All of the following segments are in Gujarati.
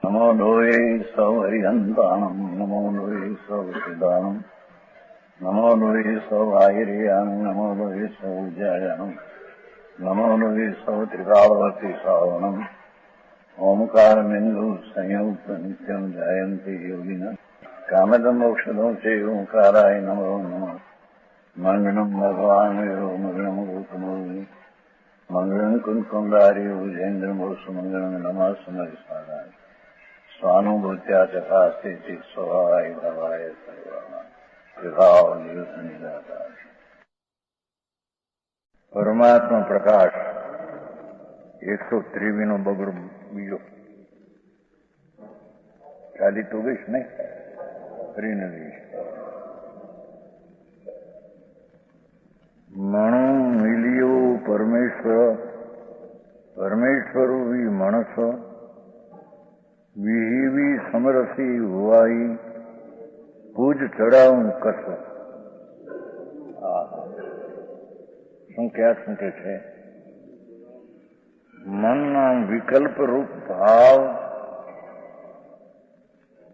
नमो लोये सौहरिहन्ताणम् नमो लोये सौचिदानम् नमो लोये सौभागिर्यानम् नमो लोये सौज्यायानम् नमो लोये सौत्रिकावती सावनम् ओंकारमिन्दु संयुक्त नित्यम् जायन्ति योगिनः कामदम् मोक्षदम् च ओंकाराय नमो नमः मङ्गलम् भगवान् मङ्गलम् गौतमोऽग्नि मङ्गलम् कुन्कुण्डारि भुजेन्द्रमोसुमङ्गलम् नमः समरिसाराय स्वानुभूत्या चकास्ते स्वभावाय भवाय सर्वाः परमात्मा प्रकाश 123 बगड़ बीजो चाली तो गई नहीं फरी न गई मणु मिलियो परमेश्वर परमेश्वर भी मणस विहिवी समरसी हुआई पूज चढ़ाऊं कस શું કે છે મનના વિકલ્પ રૂપ ભાવ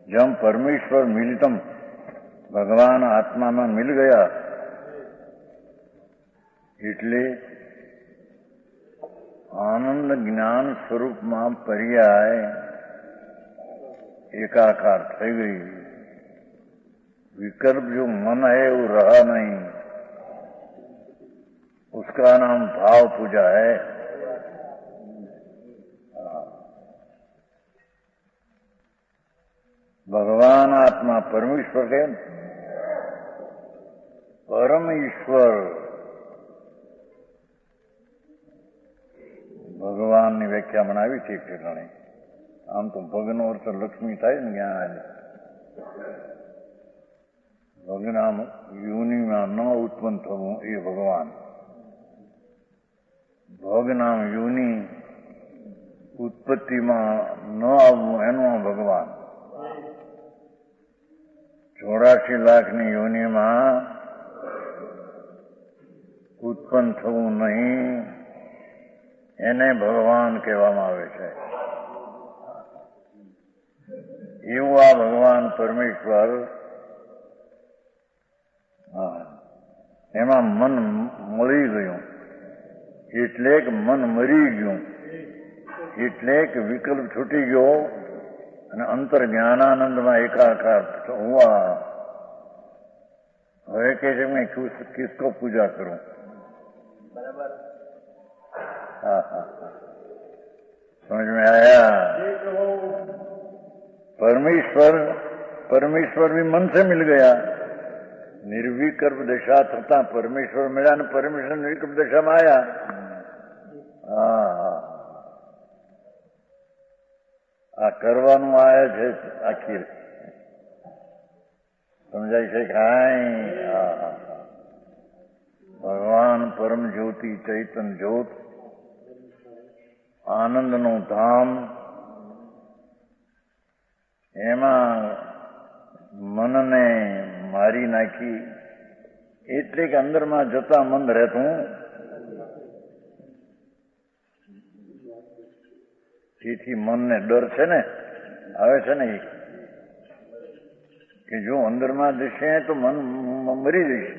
जब परमेश्वर मिलितम भगवान आत्मा में मिल गया એટલે आनंद ज्ञान स्वरूप में पर्याय एकाकार થઈ गई विकल्प जो मन है वो रहा नहीं उसका नाम भाव पूजा है भगवान आत्मा परमेश्वर के परम ईश्वर भगवान की व्याख्या बनावी थी ठेकाणे आम तो भगनो अर्थ लक्ष्मी था ने ज्ञान भगनाम योनि में न उत्पन्न थवू ये भगवान भोगनाम योनि उत्पत्ति में न आवू एनो भगवान 84 લાખની યોનિ में उत्पन्न थवू नहीं એને ભગવાન કહેવામાં આવે છે એવું આ ભગવાન પરમેશ્વર એમાં મન મળી ગયું એટલે કે મન મરી ગયું એટલે કે વિકલ્પ છૂટી ગયો અને અંતર જ્ઞાનાનંદમાં એકાકાર हुआ હવે કે છે मैं किसको पूजा करूं बराबर समझ में आया परमेश्वर भी मन से मिल गया निर्विकल्प दशा थता परमेश्वर मिला ने परमेश्वर निर्विकल्प दशा में आया आ करवानु आया है आखिर समझाई से खाई भगवान परम ज्योति चैतन ज्योत आनंद नु धाम एमा मन ने मारी नाखी એટલે કે અંદર માં જતા મન રહેતું તેથી મનને ડર છે ને આવે છે ને કે જો અંદરમાં જશે તો મન મરી જશે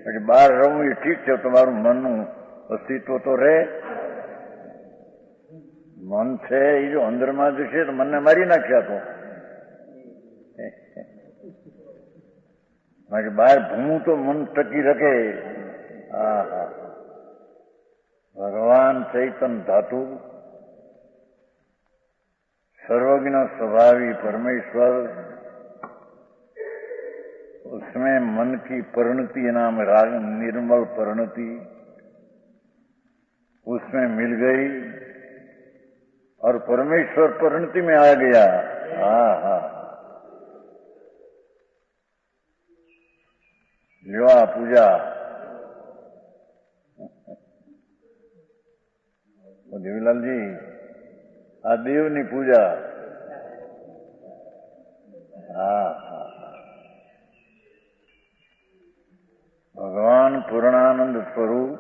પછી બહાર રહું એ ઠીક છે તમારું મનનું અસ્તિત્વ તો રહે મન છે એ જો અંદરમાં જશે તો મનને મારી નાખ્યા તો બાકી બહાર ભૂમું તો મન ટકી રખે ભગવાન ચૈતન धातु सर्वज्ञ स्वभावी परमेश्वर उसमें मन की परिणति नाम राग निर्मल परिणति उसमें मिल गई और परमेश्वर परिणति में आ गया ल्यो पूजा देवीलाल जी आ देवनी पूजा भगवान पूर्णानंद स्वरूप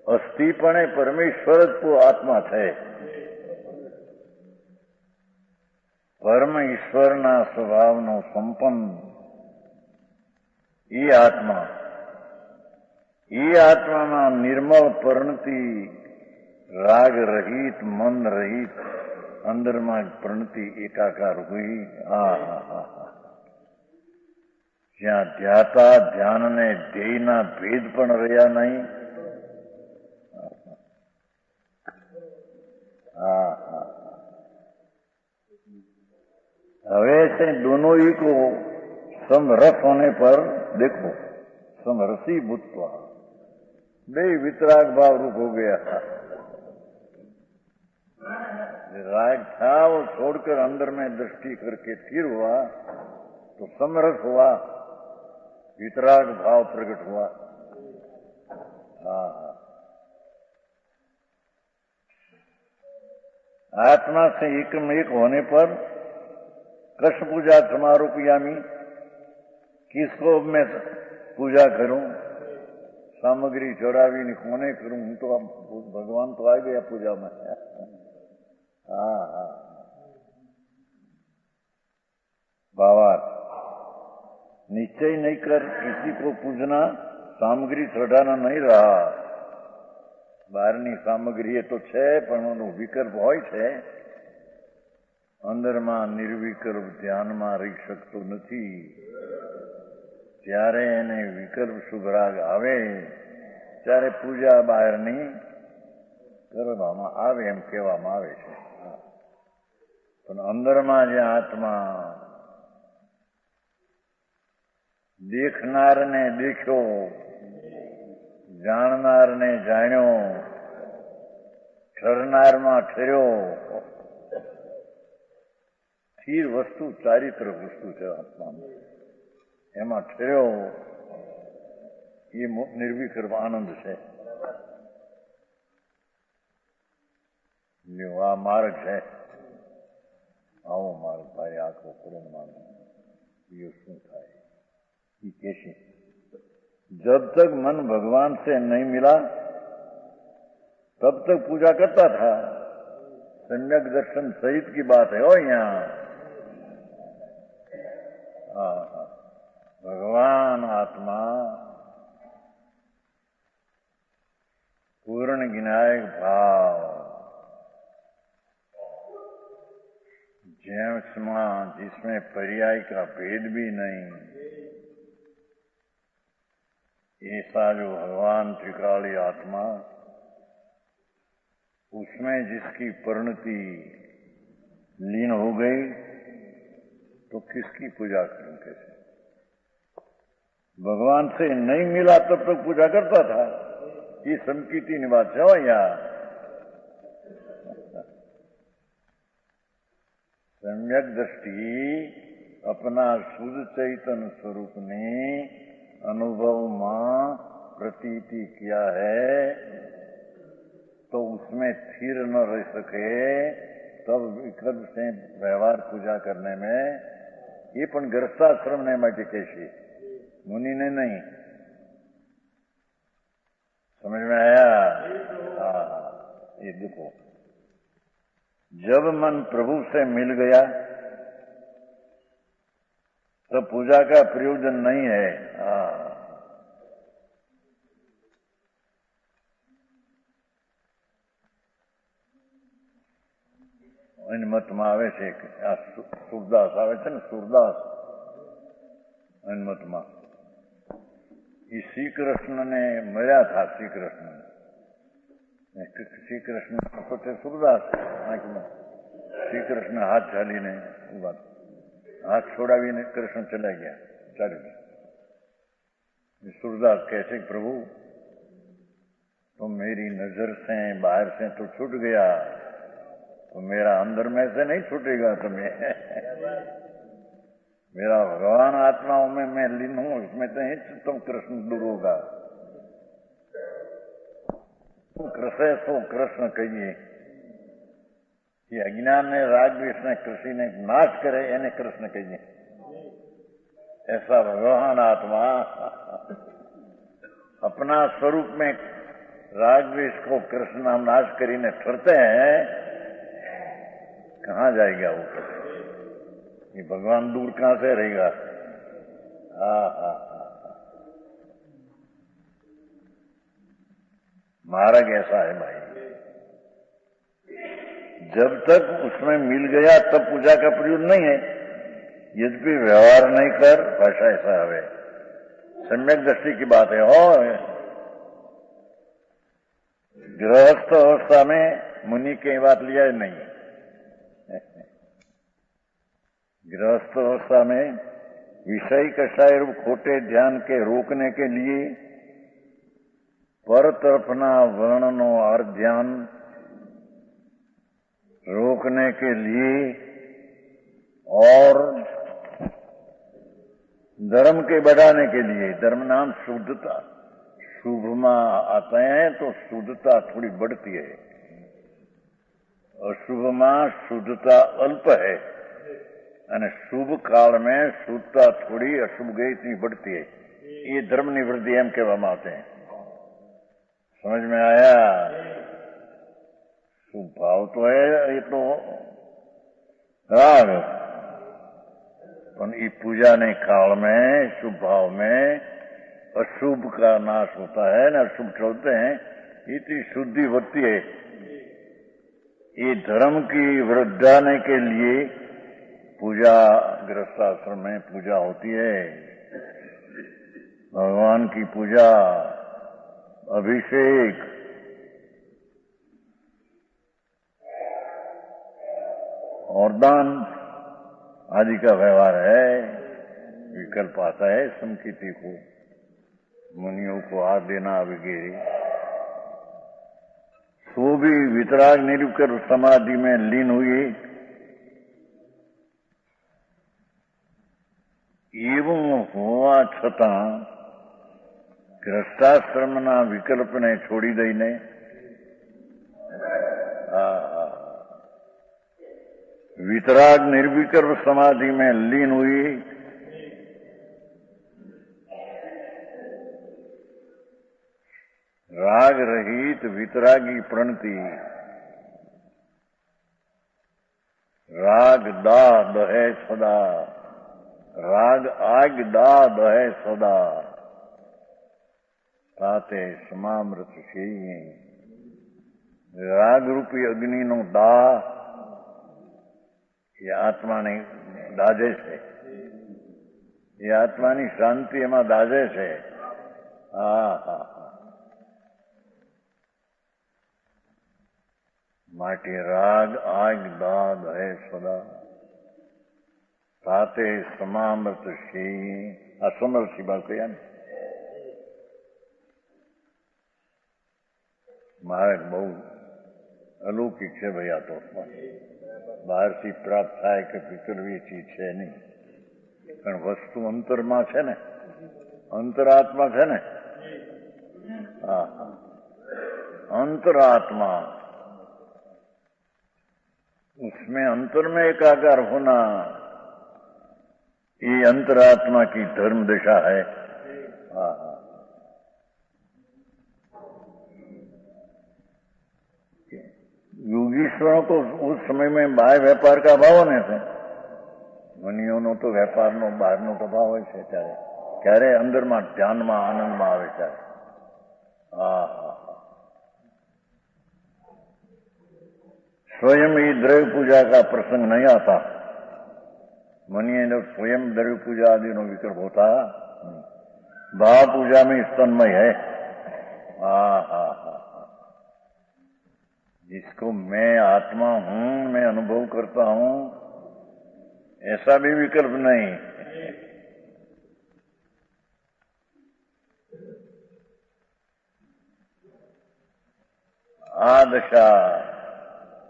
અસ્થિપણે પરમેશ્વર જ આત્મા છે. પરમ ઈશ્વરના સ્વભાવનો સંપન્ન એ આત્મામાં નિર્મળ પરણતિ રાગ રહિત મન રહિત અંદરમાં પરણતિ એકાકાર હુઈ. જ્યાં ધ્યાતા ધ્યાનને ધ્યેયના ભેદ પણ રહ્યા નહીં. હવે से दोनों ही को समरस होने पर देखो समरसी भूतवा बे वितराग भाव रूप हो गया. राग था वो छोड़कर अंदर में दृष्टि करके स्थिर हुआ तो समरस हुआ, वितराग भाव प्रकट हुआ. आत्मा से एकम एक होने पर कृष्ण पूजा समारोपयामी, किसको मैं पूजा करूं, सामग्री चढ़ावी ने कोने करूं, हूं तो भगवान तो आ गया पूजा में. भावार्थ निश्चय नहीं कर किसी को पूजना, सामग्री चढ़ाना नहीं रहा. બહારની સામગ્રી તો છે પણ એનો વિકલ્પ હોય છે, અંદરમાં નિર્વિકલ્પ ધ્યાનમાં રહી શકતો નથી. ત્યારે એને વિકલ્પ શુભરાગ આવે ત્યારે પૂજા બહારની કરવામાં આવે એમ કહેવામાં આવે છે. પણ અંદરમાં જે આત્મા દેખનારને દેખ્યો, જાણનારને જાણ્યો, ઠરનારમાં ઠર્યો. સ્થિર વસ્તુ ચારિત્ર વસ્તુ છે આત્મામાં, એમાં ઠર્યો એ નિર્વિકલ્પ આનંદ છે. આ માર્ગ છે, આવો માર્ગ ભાઈ આખો પૂર્ણમાં શું થાય એ कैसे. जब तक मन भगवान से नहीं मिला तब तक पूजा करता था. सम्यक दर्शन सहित की बात है. यहाँ भगवान आत्मा पूर्ण ज्ञायक भाव जिसमें पर्याय का भेद भी नहीं, ऐसा जो भगवान त्रिकाली आत्मा, उसमें जिसकी परिणति लीन हो गई तो किसकी पूजा करूं कैसे. भगवान से नहीं मिला तब तक पूजा करता था. ये संकीर्ति निवास है यहाँ. सम्यक दृष्टि अपना शुद्ध चैतन्य स्वरूप ने अनुभव मां प्रतीति किया है तो उसमें स्थिर न रह सके, तब विकल्प से व्यवहार पूजा करने में ये पण गृहस्थाश्रम ने માટે कैसी, मुनि ने नहीं. समझ में आया? ये देखो, जब मन प्रभु से मिल गया तब पूजा का प्रयोजन नहीं है. મતમાં આવે છે કે આ સુરદાસ આવે છે ને, સુરદાસ મતમાં એ શ્રી કૃષ્ણને મળ્યા હતા. શ્રી કૃષ્ણ પોતે સુરદાસ શ્રી કૃષ્ણ હાથ ચાલીને ઉભા, हाथ छोड़ावीने कृष्ण चला गया, चालू गया. सूरदास कहते प्रभु तो मेरी नजर से बाहर से तो छूट गया, तो मेरा अंदर में से नहीं छूटेगा तुम्हें. मेरा भगवान आत्माओं में मैं लीन हूं, इसमें तो ही तुम कृष्ण दूर होगा. कृष्ण सो कृष्ण कहिए कि अज्ञान ने राग द्वेष ने कृषि ने नाश करे એને कृष्ण कहिए. ऐसा भगवान आत्मा अपना स्वरूप में राग द्वेष को कृष्ण नाम नाश करीने ठरते हैं, कहाँ जाएगा वो. ये भगवान दूर कहां से रहेगा? मार्ग ऐसा है भाई, जब तक उसमें मिल गया तब पूजा का प्रयोजन नहीं है। यद्यपि व्यवहार नहीं कर भाषा ऐसा है, सम्यक दृष्टि की बात है। और गृहस्थ अवस्था में मुनि की बात लिया नहीं। गृहस्थ अवस्था में विषय कषाय रूप खोटे ध्यान के रोकने के लिए पर तरफना वर्णनो और ध्यान रोकने के लिए और धर्म के बढ़ाने के लिए, धर्म नाम शुद्धता, शुभ में आते हैं तो शुद्धता थोड़ी बढ़ती है, अशुभ में शुद्धता अल्प है, और शुभ काल में शुद्धता थोड़ी अशुभ गई इतनी बढ़ती है। ये धर्म निवृत्ति हम कहवा आते हैं। समझ में आया? शुभ भाव तो है, ये तो राग, पर पूजा ने काल में शुभ भाव में अशुभ का नाश होता है ना, अशुभ चलते हैं, इतनी शुद्धि होती है। ये धर्म की वृद्धाने के लिए पूजा, गृहस्थाश्रम में पूजा होती है, भगवान की पूजा, अभिषेक, और दान आदि का व्यवहार है। विकल्प आता है संकीर्ति को, मुनियों को हाथ देना वगैरह। तो भी वितराग निरुकर समाधि में लीन हुई, एवं होवा छतां गृहस्थाश्रमना विकल्पने छोड़ी दईने वितराग निर्विकल्प समाधि में लीन हुई। राग रहित वितरागी प्रणति, राग दाह दहे सदा, राग आग दाह दहे सदा, ताते समामृत से। राग रूपी अग्नि नो दाह ये आत्मा ने दाजे છે, ये आत्मानी शांति एમાં दाजे છે। માટે રાગ આગ દાદ હે સદા, તાતે સમામૃત સિંહ। આ સમરસી બાત કહ્યા ને, માર્ગ બહુ અલૌકિક છે ભાઈ। આ તો બહારથી પ્રાપ્ત થાય કે વિકલવી ચીજ છે નહીં, પણ વસ્તુ અંતરમાં છે ને, અંતરાત્મા છે ને। अंतरात्मा, उसमें अंतर में एकाकार होना, ये अंतरात्मा की धर्म दिशा है। योगीश्वरों को उस समय में बाह्य व्यापार का भाव नहीं थे। मुनियों तो व्यापार नो बहार नो तो भाव है, क्यारे अंदर में ध्यान में आनंद में आवे त्यारे। स्वयं ही द्रव्य पूजा का प्रसंग नहीं आता। मुनियों ने स्वयं द्रव्य पूजा आदि नो विकल्प होता, भाव पूजा में स्तन्मय है। जिसको मैं आत्मा हूं, मैं अनुभव करता हूं, ऐसा भी विकल्प नहीं। आ दशा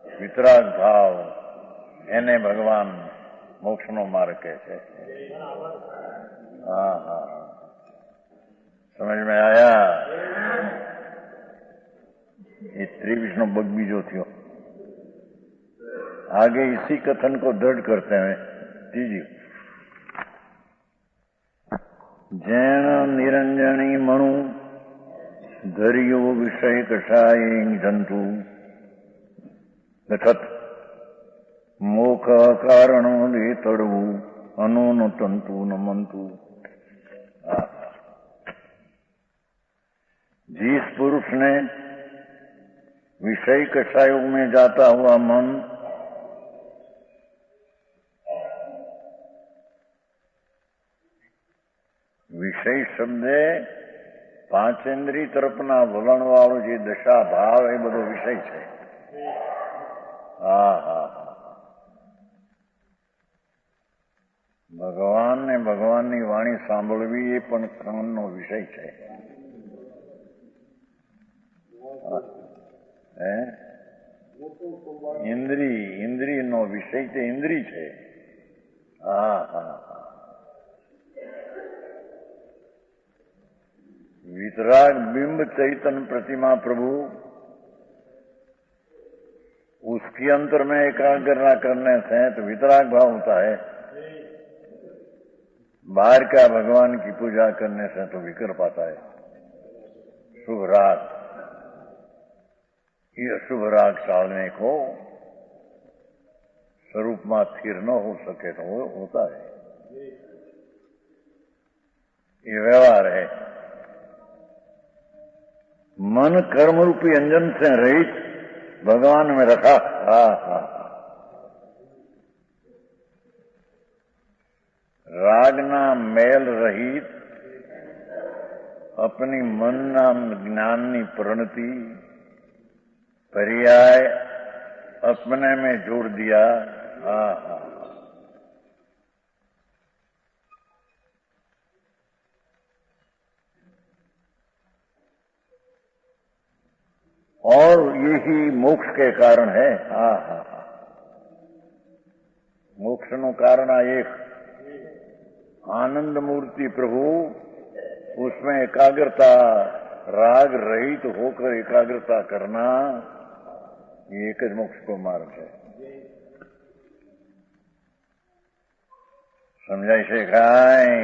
वितराग भाव एने भगवान मोक्ष नो मार्ग कहે છે। समझ में आया? ये 23 नो बग बीजो थियो। आगे इसी कथन को दृढ़ करते हैं तीजी। जैन निरंजनी मणु धरियो विषय कषाय जंतु गठत मोख કારણ એ તળવું અનોન તંતુ નમંતુ. जिस पुरुष ने विषय कषायों में जाता हुआ मन વિષય શબ્દે પાંચેન્દ્રિય તરફના વલણ વાળો જે દશા ભાવ એ બધો વિષય છે. હા હા હા. ભગવાન ને ભગવાનની વાણી સાંભળવી એ પણ કામનો વિષય છે. ઇન્દ્રિય નો વિષય તે ઇન્દ્રિય છે. હા હા હા. वितराग बिंब चैतन्य प्रतिमा प्रभु उसके अंतर में एकाग्रता करने से तो वितराग भाव होता है. बाहर का भगवान की पूजा करने से तो विकल्प आता है. शुभ राग, ये अशुभ राग टालने को स्वरूप में स्थिर न हो सके तो वो होता है. ये व्यवहार है. मन कर्म रूपी अंजन से रहित भगवान में रखा. हा हा. रागना मेल रहित अपनी मन नाम ज्ञाननी प्रणति पर्याय अपने में जोड़ दिया. हा हा. और यही मोक्ष के कारण है. हा हा हा. मोक्ष નું કારણ આ એક आनंद मूर्ति प्रभु उसमें एकाग्रता राग रहित होकर एकाग्रता करना ये एक मोक्ष को मार्ग है. समझाई છે કાંઈ?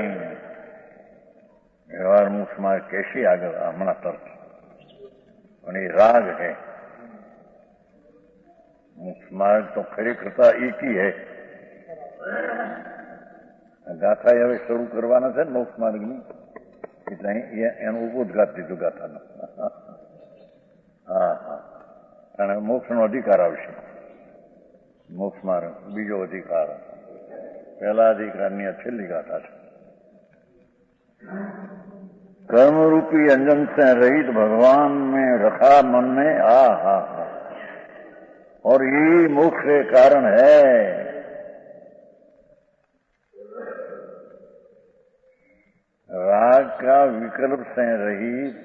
વ્યવહાર મોક્ષ માર્ગ कैसी આગળ હમણાં તરત પણ એ રાग है. मोक्ष मार्ग तो खरेखरता एक ही है. ગાથા હવે શરૂ કરવાના છે ને મોક્ષ માર્ગની એટલે એનું ઉદ્ઘાત દીધું ગાથાનો. હા હા. કારણ મોક્ષનો અધિકાર આવશે. મોક્ષ માર્ગ બીજો અધિકાર. પહેલા અધિકારની આ છેલ્લી ગાથા છે. कर्म रूपी अंजन से रहित भगवान में रखा मन ने. हा हा हा. और यही मोक्ष के कारण है. राग का विकल्प से रहित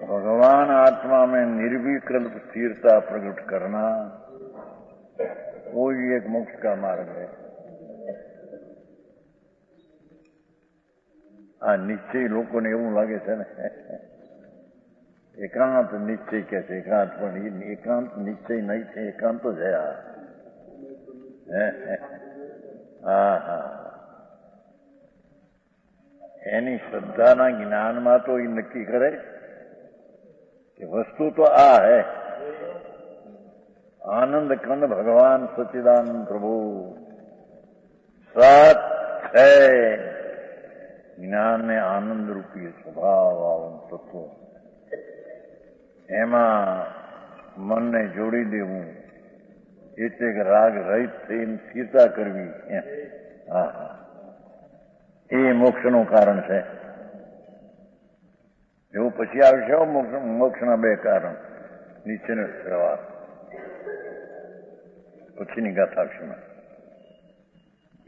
भगवान आत्मा में निर्विकल्प स्थिरता प्रकट करना वो ही एक मोक्ष का मार्ग है. આ નિશ્ચય લોકોને એવું લાગે છે ને એકાંત નિશ્ચય કે છે. એકાંત પણ એકાંત નિશ્ચય નહીં છે. એકાંત જ હે. હા હા. એની શ્રદ્ધાના જ્ઞાનમાં તો એ નક્કી કરે કે વસ્તુ તો આ હે. આનંદ કંદ ભગવાન સચ્ચિદાનંદ પ્રભુ સત છે. જ્ઞાન ને આનંદ રૂપી સ્વભાવ તત્વ એમાં મનને જોડી દેવું એટલે કે રાગ રહિત થઈને સ્થિરતા કરવી. હા હા. એ મોક્ષનું કારણ છે. એવું પછી આવશે મોક્ષના બે કારણ નીચેનો વ્યવહાર પછીની ગાથા આવશે.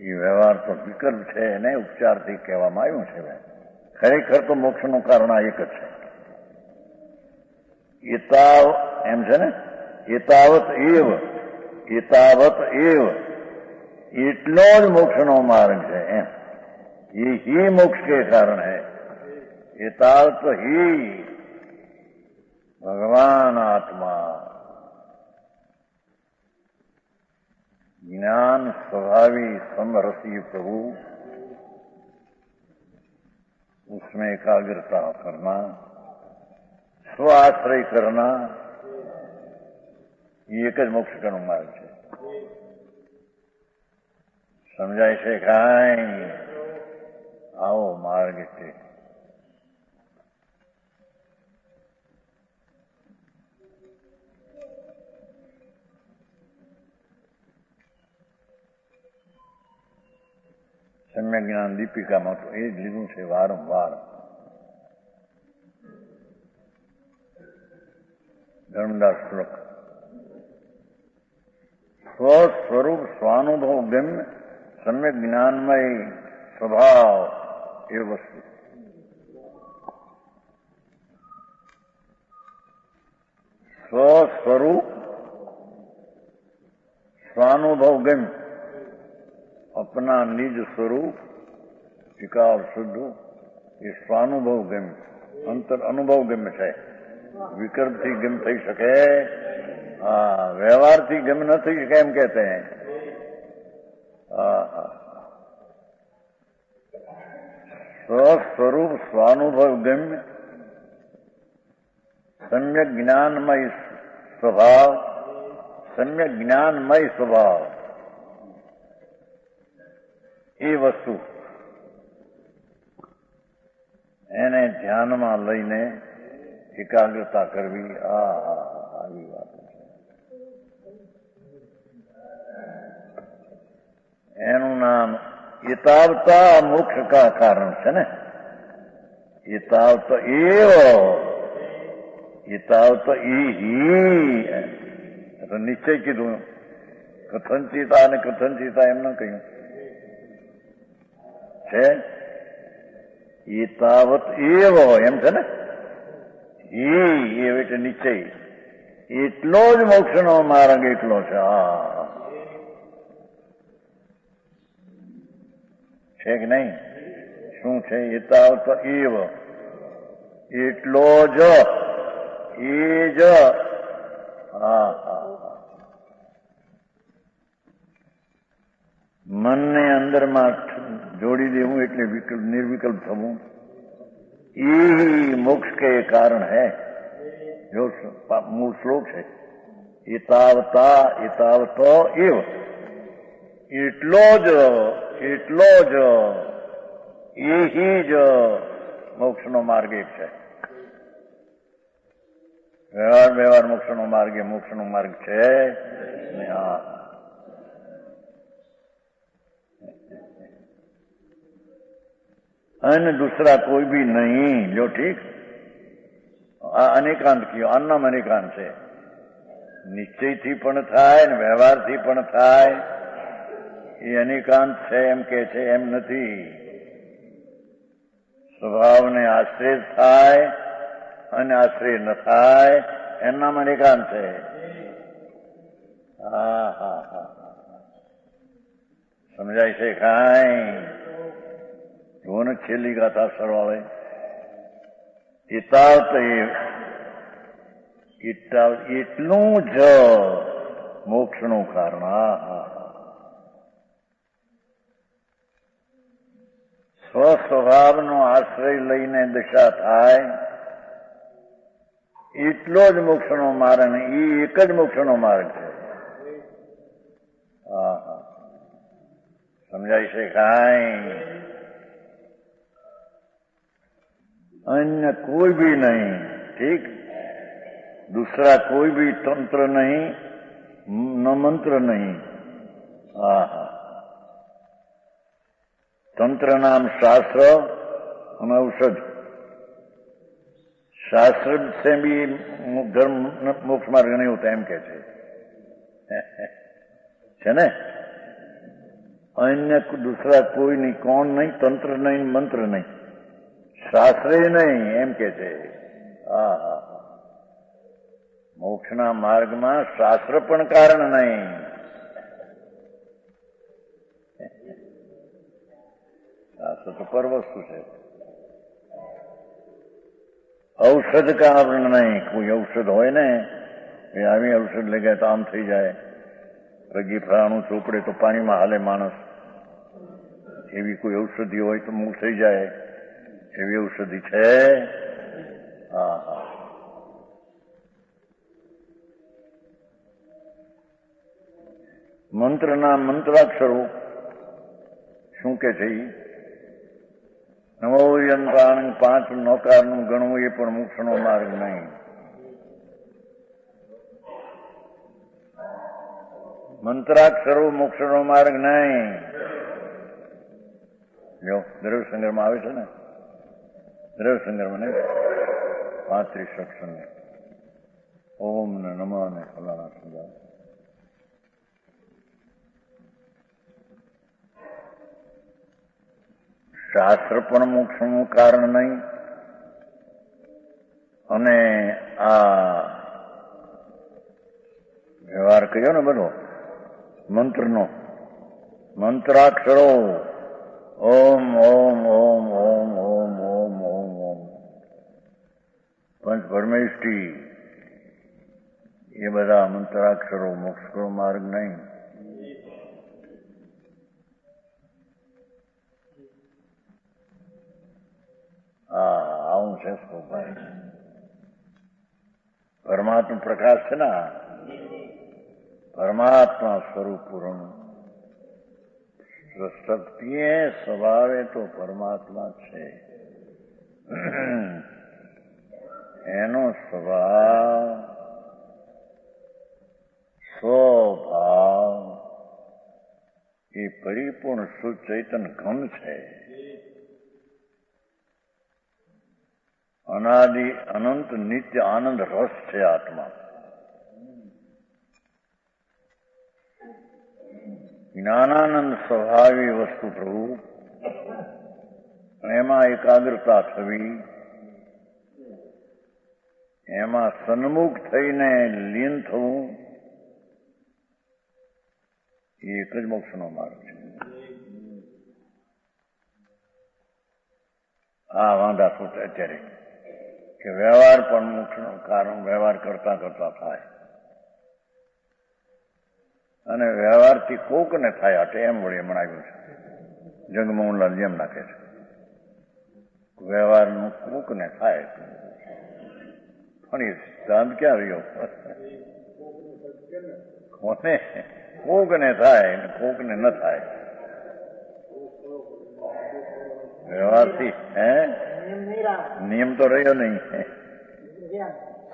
એ વ્યવહાર તો વિકલ્પ છે એને ઉપચારથી કહેવામાં આવ્યું છે. ખરેખર તો મોક્ષનું કારણ આ એક જ છે. એતાવ એમ છે ને એતાવત એવ એટલો જ મોક્ષનો માર્ગ છે. એમ ये ही मोक्ष के कारण है. एतावत ही भगवान आत्मा ज्ञान स्वभावी समरसी प्रभु उसमें एकाग्रता करना स्वाश्रय करना ये एक જ મોક્ષ નો માર્ગ છે. સમજાય છે કાંઈ? આવો માર્ગ છે. સમ્યક જ્ઞાન દીપિકામાં તો એ જ લીધું છે વારંવાર. ધર્મદાસ શ્લોક. સ્વસ્વરૂપ સ્વાનુભવ ગમ્ય સમ્યક જ્ઞાનમય સ્વભાવ એ વસ્તુ. સ્વસ્વરૂપ स्वानुभव गम्य, अपना निज स्वरूप विकार शुद्ध ये स्वानुभव गम्य अंतर अनुभव गम्य है. विकल्प थी गम थी सके, व्यवहार थी गम न थी सके एम कहते हैं. स्वस्वरूप स्वानुभव गम्य सम्यक ज्ञानमय स्वभाव, सम्यक ज्ञानमय स्वभाव એ વસ્તુ એને ધ્યાનમાં લઈને એકાગ્રતા કરવી. આવી વાત એનું નામ એતાવતા મોક્ષ કા કારણ છે ને. એતાવતા એતાવતા નિશ્ચય કીધું. કથનચિતા અને કથનચિતા એમ ન કહ્યું છે. એતાવત એવો એમ છે ને. એટલે નિશ્ચય એટલો જ મોક્ષનો માર્ગ એટલો છે. છે કે નહીં? શું છે? એતાવત એવ એટલો જ એ જ. મનને અંદરમાં જોડી દેવું એટલે વિકલ્પ નિર્વિકલ્પ થવું એ મોક્ષ કે કારણ है. जो मूल श्लोक है एतावता एतावतो एव એટલો જ એ જ મોક્ષનો માર્ગ એક છે. વ્યવહાર મોક્ષનો માર્ગ એ મોક્ષનો માર્ગ છે. अन्य दूसरा कोई भी नहीं. जो ठीक अनेकांत कियो अन्नम अनेकांत છે. નિશ્ચયથી પણ થાય ને વ્યવહારથી પણ થાય. એ અનેકાંત છે એમ કે છે એમ નથી. સ્વભાવને આશ્રય થાય અને આશ્રય ન થાય એમનામ અનેકાંત છે. સમજાય છે કાંઈ? જુઓ ને છેલ્લી ગાથા સરવાળે એતાવત એટલું જ મોક્ષનું કારણ. સ્વસ્વભાવનો આશ્રય લઈને દશા થાય એટલો જ મોક્ષનો માર્ગ. એ એક જ મોક્ષનો માર્ગ છે. સમજાય છે કાંઈ? अन्य कोई भी नहीं. ठीक? दूसरा कोई भी तंत्र नहीं, न मंत्र नहीं. तंत्र नाम शास्त्र और औषध. शास्त्र से भी धर्म मोक्ष मार्ग नहीं होता एम कहते है ने. अन्य दूसरा कोई नहीं. कौन नहीं? तंत्र नहीं, मंत्र नहीं, શાસ્ત્રે નહીં એમ કે છે. મોક્ષના માર્ગમાં શાસ્ત્ર પણ કારણ નહીં. શાસ્ત્ર તો પર વસ્તુ છે. ઔષધ કારણ નહીં. કોઈ ઔષધ હોય ને આવી ઔષધ લઈ ગયા તો આમ થઈ જાય. રગી ફરાણું ચોપડે તો પાણીમાં હાલે માણસ. એવી કોઈ ઔષધિ હોય તો મુખ થઈ જાય. એવી ઔષધિ છે. મંત્રના મંત્રાક્ષરો શું કે છે? નવો યંત્રાણ 5 નોકારનું ગણવું એ પણ મોક્ષનો માર્ગ નહીં. મંત્રાક્ષરો મોક્ષનો માર્ગ નહીં. જો દ્રવ્યસંગ્રહમાં આવે છે ને, દ્રવ્યસંગ્રહમાં નહીં 35 અક્ષર ઓમ ને નમઃ ને ફલાણા સમજાવ. શાસ્ત્ર પણ મોક્ષનું કારણ નહીં અને આ વ્યવહાર કર્યો ને બધો મંત્રનો, મંત્રાક્ષરો ઓમ ઓમ ઓમ ઓમ ઓમ ઓમ ઓમ ઓમ પંચ પરમેષ્ઠી એ બધા મંત્રાક્ષરો મોક્ષનો માર્ગ નહીં. આવું છે સ્વભાવ. પરમાત્મા પ્રકાશ છે ને, પરમાત્મા સ્વરૂપ પૂર્ણ શક્તિ સ્વભાવે તો પરમાત્મા છે. એનો સ્વભાવ સ્વભાવ એ પરિપૂર્ણ સુચૈતન ઘન છે. અનાદિ અનંત નિત્ય આનંદ રસ છે આત્મા. જ્ઞાનાનંદ સ્વભાવી વસ્તુ પ્રભુ, એમાં એકાગ્રતા થવી, એમાં સન્મુખ થઈને લીન થવું એ એક જ મોક્ષનો માર્ગ છે. આ વાંધા શું છે અત્યારે કે વ્યવહાર પણ મોક્ષનું કારણ વ્યવહાર કરતા કરતા થાય અને વ્યવહારથી કોકને થાય અટે એમ વળી હમણાં આવ્યું છે. જગમોહનલાલ જેમ નાખે છે વ્યવહારનું કોકને થાય પણ એ સિદ્ધાંત ક્યાં રહ્યો? કોને કોકને થાય ને કોકને ન થાય. વ્યવહારથી નિયમ તો રહ્યો નહીં,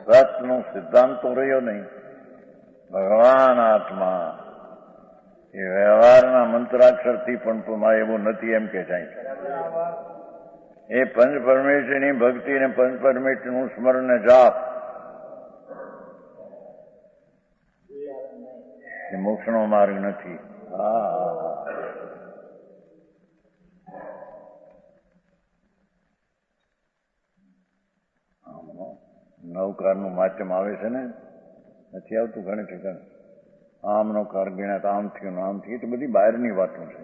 સતનો સિદ્ધાંત તો રહ્યો નહીં. ભગવાન આત્મા એ વ્યવહારના મંત્રાક્ષરથી પણ એવું નથી એમ કે જાય. એ પંચ પરમેશ્વરની ભક્તિ ને પંચ પરમેશ્વરનું સ્મરણ ને જાપ એ મોક્ષનો માર્ગ નથી. નવકારનું માધ્યમ આવે છે ને, નથી આવતું ઘણી ઠેકાણે. આમનો કાર ગણ્યા તો આમ થયું આમ થયું, તો બધી બહારની વાતો છે.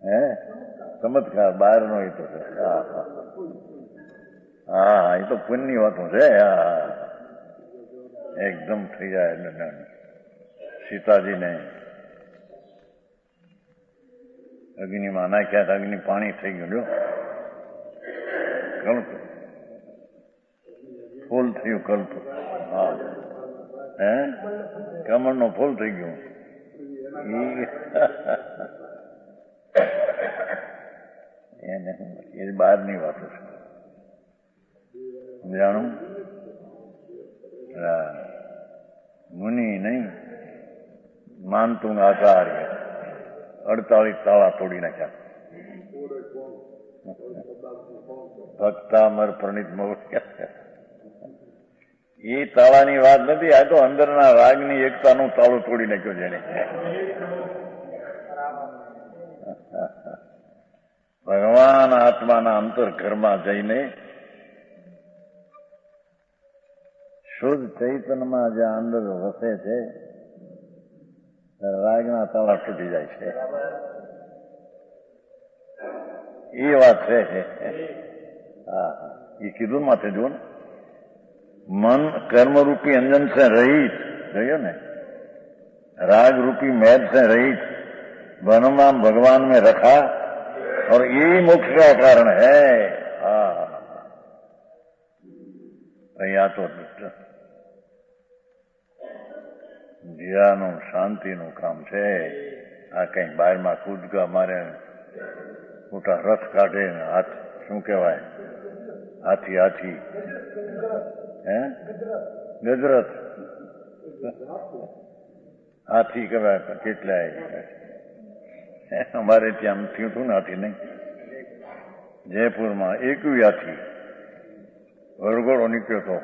હે ચમત્કાર બહારનો એ તો છે. હા એ તો પુણ્યની વાતો છે. એકદમ થઈ જાય. સીતાજીને અગ્નિમાં નાખ્યા હતા, અગ્નિ પાણી થઈ ગયું. જો કલ્પ ફૂલ થયું, કલ્પ. હા હે કમળનો ફૂલ થઈ ગયું. એને એ બહારની વાતો છે. જાણું મુનિ નહીં માનતું આચાર્ય 48 તાળા તોડી નાખ્યા. ભક્તામર પ્રણીત એ તાળાની વાત નથી, આ તો અંદરના રાગની એકતાનું તાળું તોડી નાખ્યો જેને. ભગવાન આત્માના અંતર ઘરમાં જઈને શુદ્ધ ચૈતનમાં જ્યાં અંદર વસે છે રાગના તાળા તૂટી જાય છે. એ વાત છે. હા એ કીધું માથે જુઓ ને, મન કર્મરૂપી અંજन से रहित, જોયો ને, राग रूपी मैद से रहित, वनमाम भगवान में रखा और यही मोक्ष का कारण है. यहाँ तो જીરાનું શાંતિનું કામ છે. આ કઈ બહારમાં કૂદકા મારે મોટા રથ કાઢે હાથ શું કહેવાય હાથી હાથી હે ગજરાત હાથી કહેવાય કેટલાય અમારે ત્યાં થયું હતું ને હાથી નહીં જયપુરમાં 21 હાથી વરઘોડો નીકળ્યો હતો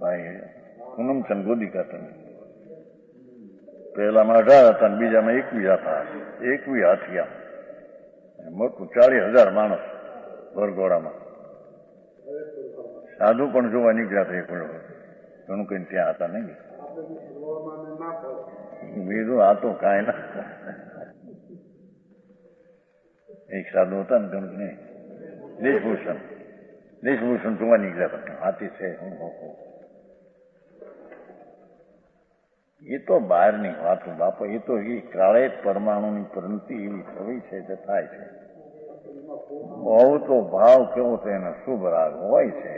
ભાઈ પૂનમચંદ ગોદીકા તમે પહેલામાં 18 હતા ને બીજામાં 21 હતા 21 હાથી આમ મોટું 40,000 માણસ વરઘોડામાં સાધુ પણ જોવા નીકળ્યા હતા એક ઘણું કઈ ત્યાં હતા નહીં બીજું આ તો કાંઈ ના એક સાધુ હતા ને ઘણું નહીં દેશભૂષણ જોવા નીકળ્યા હતા હાથી છે એ તો બહારની વાતો બાપો એ તો એ કાળે પરમાણુની પરિણતિ એવી થવી છે તે થાય છે બહુ તો ભાવ કેવો છે એનો શુભ રાગ હોય છે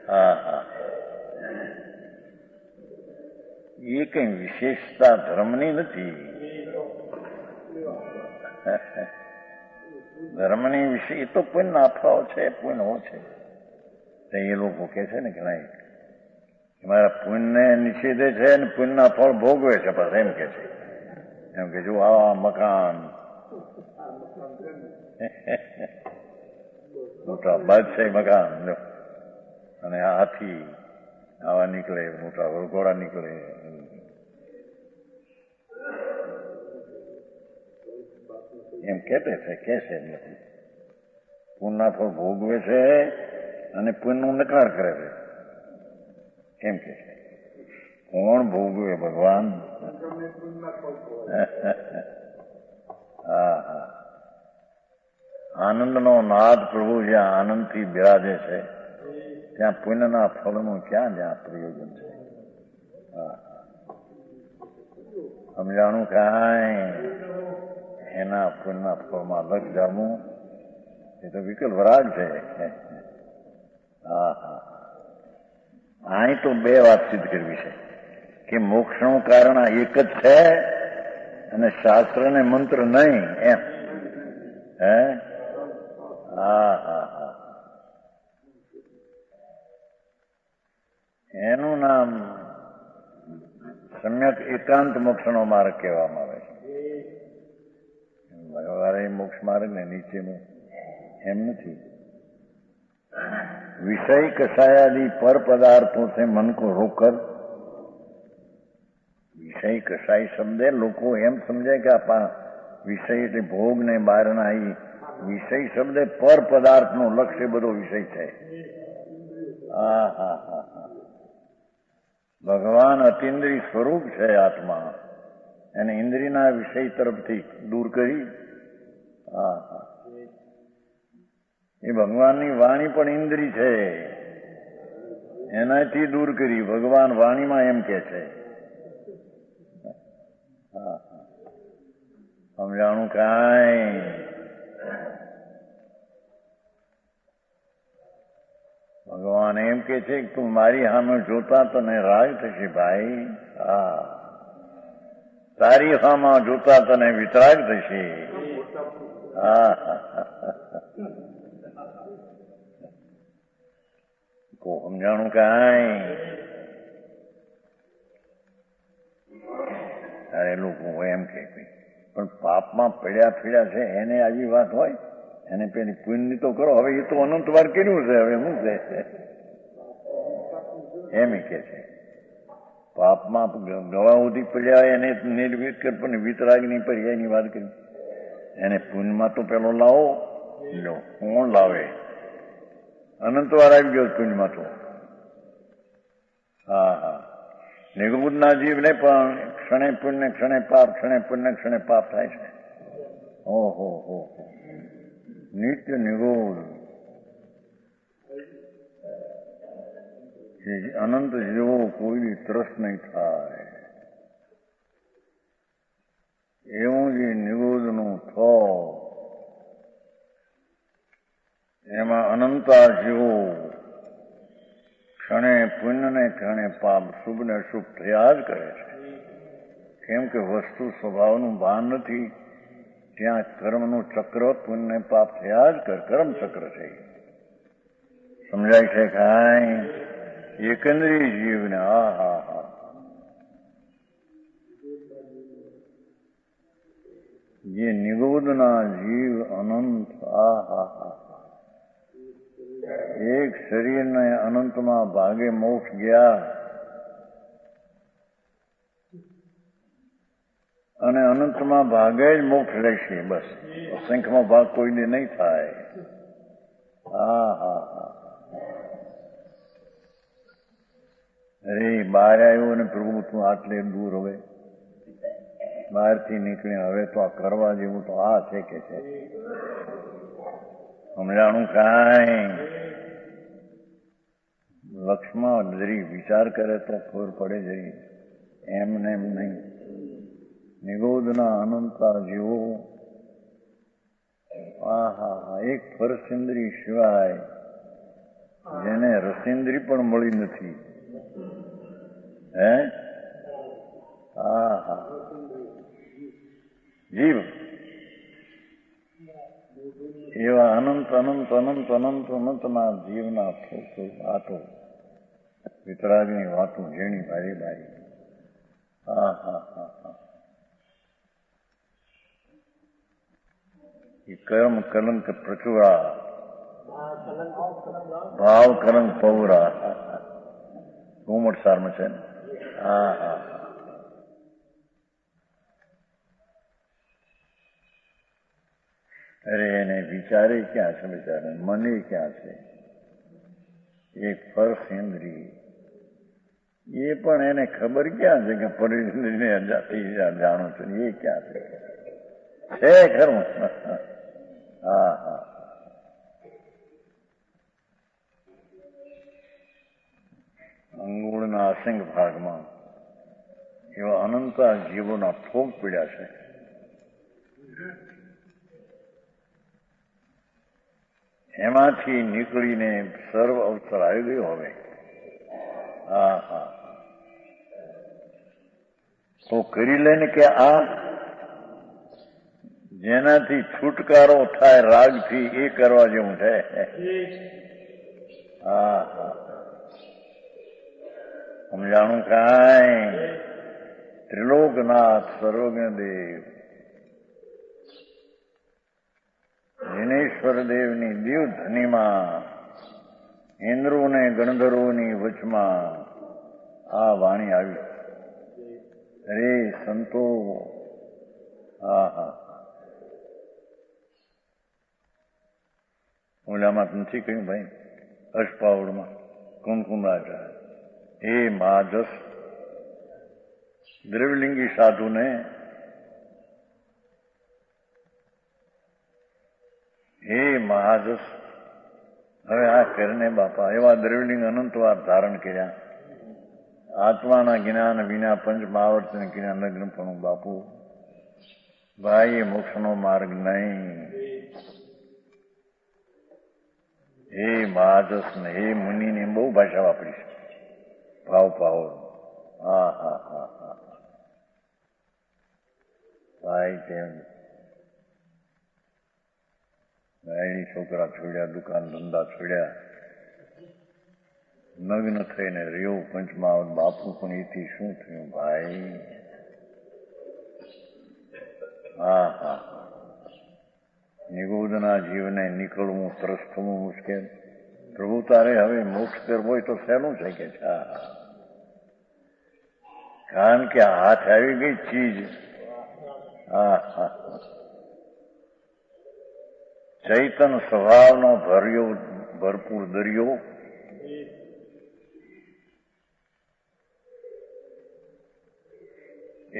હા હા એ કઈ વિશેષતા ધર્મની નથી ધર્મની વિશે એ તો પુણ્ય અફવાઓ છે પુણ્ય છે એ લોકો કે છે ને કે નહીં મારા પુણ્ય નિષેધે છે ને પુણ્યના ફળ ભોગવે છે બસ એમ કે છે એમ કે જો આ મકાન મોટા બાદશાહી મકાન અને આ હાથી આવા નીકળે મોટા વરઘોડા નીકળે એમ કેતે છે કે છે નથી પુણ્યના ફળ ભોગવે છે અને પુણ્યનું નકાર કરે છે એમ કે છે કોણ ભોગવે ભગવાન હા હા આનંદનો નાદ પ્રભુ જ્યાં આનંદથી બિરાજે છે ત્યાં પુણ્યના ફળનું ક્યાં જ્યાં પ્રયોજન છે હા સમજાણું કાંઈ એના પુણ્યના ફળમાં લગ જામું એ તો વિકલ વરાગ છે હા હા અહીં તો બે વાત સિદ્ધ કરવી છે કે મોક્ષનું કારણ આ એક જ છે અને શાસ્ત્ર ને મંત્ર નહીં એમ હે હા હા હા એનું નામ સમ્યક એકાંત મોક્ષનો માર્ગ કહેવામાં આવે છે વારે મોક્ષ માર્ગ ને નીચેનું એમ નથી विषय कषायादि पर पदार्थों से मन को रोककर विषय कषाय शब्द लोको एम समझे कि आपा विषय એટલે ભોગ ને બહારના એ વિષય શબ્દ પર પદાર્થ નો લક્ષ્ય બધો વિષય છે હા હા હા હા ભગવાન અતિન્દ્રિય સ્વરૂપ છે આત્મા એને ઇન્દ્રિયના વિષય તરફથી દૂર કરી હા હા એ ભગવાનની વાણી પણ ઇન્દ્રિય છે એનાથી દૂર કરી ભગવાન વાણીમાં એમ કે છે સમજાણું કાંઈ ભગવાન એમ કે છે કે તું મારી સામે જોતા તને રાગ થશે ભાઈ હા તારી સામે જોતા તને વિતરાગ થશે હા સમજાણું કાંઈ ત્યારે લોકો એમ કે પણ પાપમાં પડ્યા છે એને આવી વાત હોય એને પેલી પુણ્ય તો કરો હવે એ તો અનંત વાર કર્યું છે હવે શું છે એમ કે છે પાપમાં ગવા સુધી પડ્યા હોય એને નિર્વિત પણ વિતરાગની પર્યાયની વાત કરી એને પુણ્યમાં તો પેલો લાવો લો કોણ લાવે અનંત વાર આવી ગયો પુણ્યમાં તો હા હા નિર્બુદ્ધના જીવને પણ ક્ષણે પુણ્ય ક્ષણે પાપ ક્ષણે પુણ્ય ક્ષણે પાપ થાય છે ઓહો હો નિત્ય નિરોધ અનંત જેવો કોઈ ત્રસ નહીં થાય એવું જે નિરોધનું થો અનંતા જીવો ક્ષણે પુણ્ય ને ક્ષણે પાપ, શુભ ને અશુભ થયા જ કરે છે. કેમ કે વસ્તુ સ્વભાવનું ભાન નથી, ત્યાં કર્મનું ચક્ર, પુણ્ય પાપ થયા જ કરે, કર્મ ચક્ર છે. સમજાય છે કાંઈ? એકંદરી જીવને હા હા હા જે નિગોદના જીવ અનંત, આ હા હા એક શરીરને અનંતમાં ભાગે મોક્ષ ગયા અને અનંતમાં ભાગે જ મોક્ષ રહેશે. બસ અસંખ્યમાં ભાગ કોઈને નહીં થાય. હા હા હા અરે બહાર આવ્યો અને પ્રભુ તું આટલે દૂર, હવે બહારથી નીકળ્યા, હવે તો આ કરવા જેવું તો આ છે કે છે. સમજાણું કાંઈ? લક્ષમાં જરી વિચાર કરે તો ખબર પડે જરી, એમને એમ નહીં. નિગોદના અનંતા જીવો, આ હા હા એક ફરસેન્દ્રી સિવાય જેને રસેન્દ્રી પણ મળી નથી. હે હા હા જીવ એવા અનંત અનંત અનંત અનંત અનંતના જીવના વાતો, વિતરાગની વાતો જેણી ભારી ભારી. હા હા હા હા એ કર્મ કલંક પ્રચુરા, ભાવ કલંક પૌરા, ઘુમટ સારમાં છે ને. હા હા અરે એને વિચારે ક્યાં છે બિચારે, મને ક્યાં છે? એક ફર્સ્ટ ઇન્દ્રિય, એ પણ એને ખબર ક્યાં છે કે પરિસ્થિતિને જાણું છું, એ ક્યાં છે? છે ખરું. હા હા અંગુળના અસંગ ભાગમાં એવા અનંતા જીવોના ઠોક પીડ્યા છે. એમાંથી નીકળીને સર્વ અવસર આવી ગયો હવે. હા હા તો કરી લે ને કે આ જેનાથી છુટકારો થાય રાગથી, એ કરવા જેવું છે. હા હા સમજાણું કાંઈ? ત્રિલોકનાથ સર્વજ્ઞદેવ દિનેશ્વર દેવની દીવધનીમાં ઇન્દ્રોને ગણધરોની વચમાં આ વાણી આવી. અરે સંતો, હા હા ઓલામાં નથી કહ્યું ભાઈ, અષ્ટપાવડમાં કુમકુમરાજા, હે મહાજસ દ્રવ્યલિંગી સાધુને હે મહાજસ, હવે આ કરને બાપા એવા દ્રવ્યલિંગ અનંતવાર ધારણ કર્યા. આત્માના જ્ઞાન વિના પંચ મહાવર્તન જ્ઞાન લગ્ન પણ બાપુ ભાઈ એ મોક્ષનો માર્ગ નહીં. હે મહાજસ ને હે મુનિ ને બહુ ભાષા વાપરી છે. ભાવ ભાવ હા હા હા હા ભાઈ તેમ ભાઈ છોકરા છોડ્યા, દુકાન ધંધા છોડ્યા, નગ્ન થઈને રહ્યો પંચમાવત. બાપુ પણ એથી શું થયું ભાઈ? હા હા નિગોદના જીવને નીકળવું, ત્રસ્ત થવું મુશ્કેલ. પ્રભુ તારે હવે મોક્ષ કરવો હોય તો સહેલું છે કે છે, કારણ કે હાથ આવી ગઈ ચીજ. હા હા ચૈતન સ્વભાવનો ભર્યો ભરપૂર દરિયો,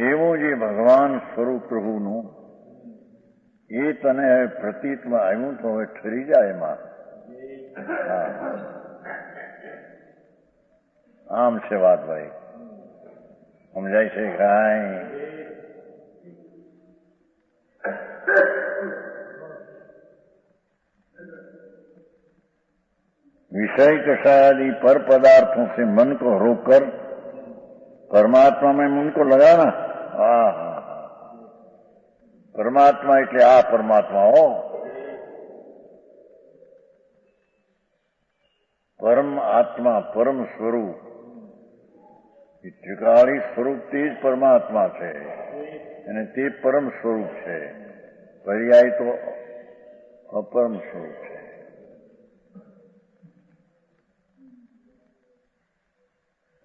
એવું જે ભગવાન સ્વરૂપ પ્રભુનું, એ તને હવે પ્રતીતમાં આવ્યું તો હવે ઠરી જાય એમાં. આમ છે વાત ભાઈ, સમજાય છે કાંઈ? क्षय कषायादि पर पदार्थों से मन को रोककर परमात्मा में मन को लगाना। परमात्मा એટલે આ પરમાત્મા હો, પરમ આત્મા, પરમ સ્વરૂપ, એ ત્રિકાળી સ્વરૂપ તે જ પરમાત્મા છે અને તે પરમ સ્વરૂપ છે, પર્યાય તો અપરમ સ્વરૂપ છે.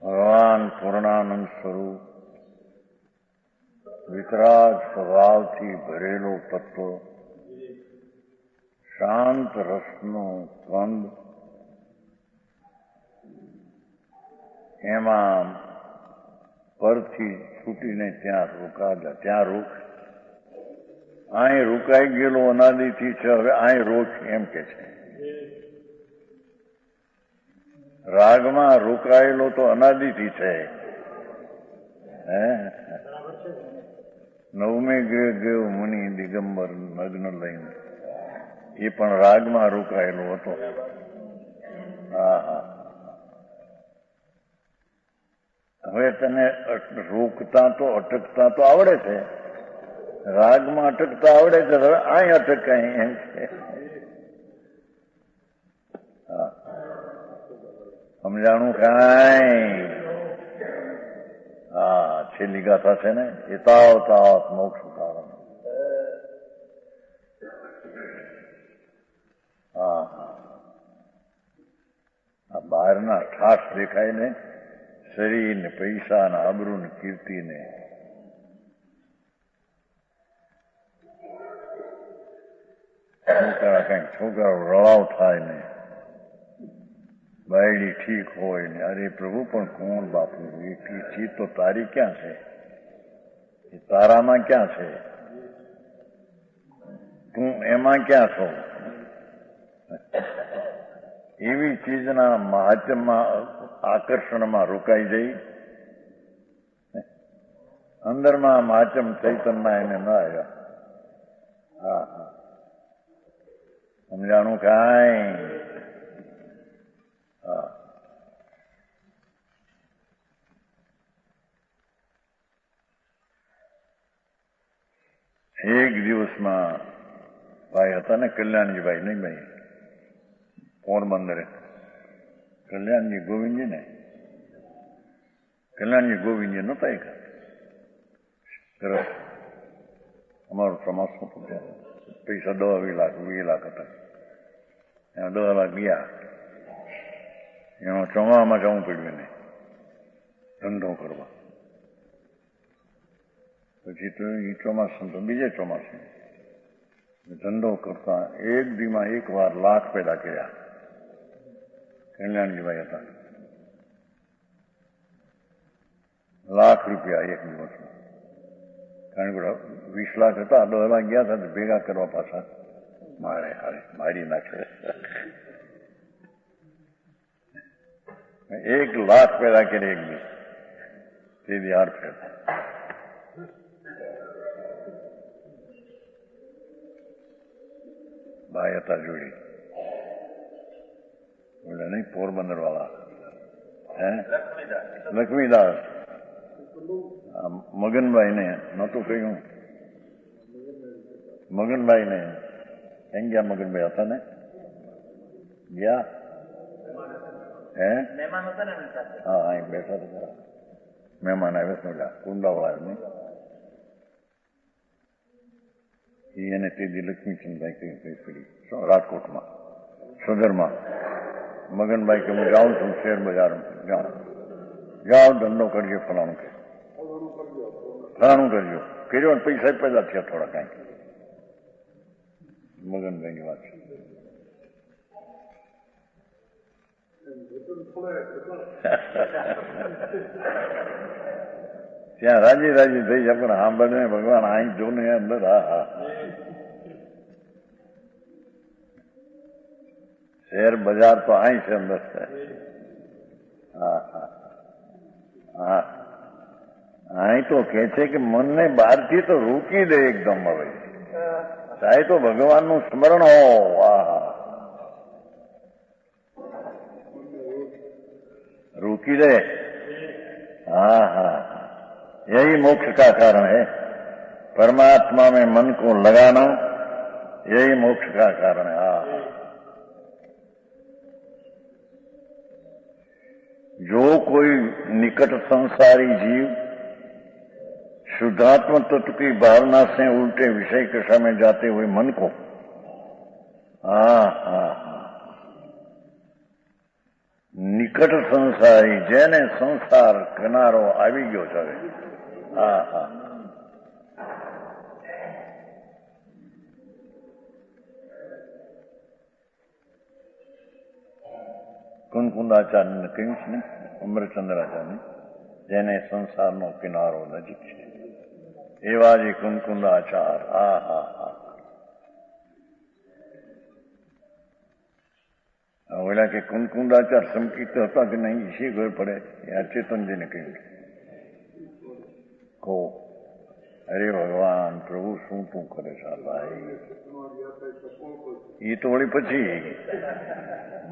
ભગવાન પૂર્ણાનંદ સ્વરૂપ, વિતરાગ સ્વભાવથી ભરેલો તત્વ, શાંત રસનો કંદ, એમાં પરથી છૂટીને ત્યાં રોકાતા, ત્યાં રોક, અહીં રોકાઈ ગયેલો અનાદિથી છે, હવે અહીં રોક એમ કે છે. રાગમાં રોકાયેલો તો અનાદિથી છે. નવમે ગ્રહ ગયો મુનિ દિગંબર નગ્ન લઈને, એ પણ રાગમાં રોકાયેલો હતો. હવે તને રોકતા તો અટકતા તો આવડે છે, રાગમાં અટકતા આવડે છે, હવે અહીં અટકાય એમ છે. સમજાણું કાંઈ? છેલ્લી ગાથા છે ને, એતાવ તાવત મોક્ષ કારણ. આ બહારના ઠાસ દેખાય ને, શરીર ને પૈસા ને આબરૂ ને કીર્તિ ને, છોકરા કઈક છોકરાઓ રળાવ થાય ને, બાયડી ઠીક હોય ને, અરે પ્રભુ પણ કોણ બાપુ, એટલી ચીજ તો તારી ક્યાં છે, એ તારામાં ક્યાં છે, તું એમાં ક્યાં છો? એવી ચીજના મહાત્મ્યમાં, આકર્ષણમાં રોકાઈ જઈ, અંદરમાં મહાત્મ ચૈતન્યમાં એને ન આવ્યા. સમજાણું કાંઈ? એક દિવસમાં ભાઈ હતા ને, કલ્યાણજીભાઈ, નહીં ભાઈ, પોરબંદરે, કલ્યાણજી ગોવિંદજી ને, કલ્યાણજી ગોવિંદજી નતા એક સરસ, અમારું ચોમાસું હતું ત્યાં, પૈસા 10-20 લાખ હતા, એમાં 10 લાખ ગયા, એમાં ચોમામાં જવું પડ્યું એને ધંધો કરવા. પછી તો એ ચોમાસું તો બીજે ચોમાસું ધંધો કરતા એક દીમાં 1 વાર લાખ પેદા કર્યા. કલ્યાણજીભાઈ હતા, લાખ રૂપિયા એક દિવસમાં. કારણ કે 20 લાખ હતા, 10 લાખ ગયા હતા, ભેગા કરવા પાછા મારી નાખે. 1 લાખ પેદા કરે એક દિવસ, તે દી 8 ફેર. ભાઈ હતા જોડી, બોલે નહીં, પોરબંદર વાળા, લક્ષ્મીદાસ, મગનભાઈ ને નહોતું કહ્યું, મગનભાઈ ને એમ ગયા, મગનભાઈ હતા ને ગયા, હા, અહીં બેઠા હતા, મહેમાન આવે છે, કુંડાવાળા નહીં, એને તેજી લક્ષ્મીચંદભાઈ કઈ પડી રાજકોટમાં, સદરમાં. મગનભાઈ કે હું જાઉં છું શેર બજાર, જાઓ ધંધો કરજો, ફલાણું કે ફલાણું કરજો, કર્યો ને પૈસા પેદા થયા થોડા કાંઈક. મગનભાઈની વાત છે. ત્યાં રાજી રાજી થઈ જાય, પણ સાંભળને ભગવાન અહીં જો ને અંદર. શેર બજાર તો અહીં છે અંદર છે. અહીં તો કે છે કે મનને બહારથી તો રોકી દે એકદમ. હવે ચાહે તો ભગવાનનું સ્મરણ હો, रोकी दे। हाँ हाँ, यही मोक्ष का कारण है। परमात्मा में मन को लगाना यही मोक्ष का कारण है। हाँ, जो कोई निकट संसारी जीव शुद्धात्म तत्व की भावना से उल्टे विषय कषा में जाते हुए मन को निकट संसारी जेने संसार किनारो આવી ગયો છે। હા હા, કુંકુંદાચાર્યને કહ્યું છે ને, અમરચંદ્રાચાર્યને, જેને સંસારનો કિનારો નજીક છે એવા જે કુંકુંદાચાર। હા હા હા, ઓલા કે કુંકુંદાચાર સંકિત હતા કે નહીં એ ખબર પડે, આ ચેતનજીને કહ્યું કહો। અરે ભગવાન, પ્રભુ શું તું કરે છે ભાઈ? એ તો વળી પછી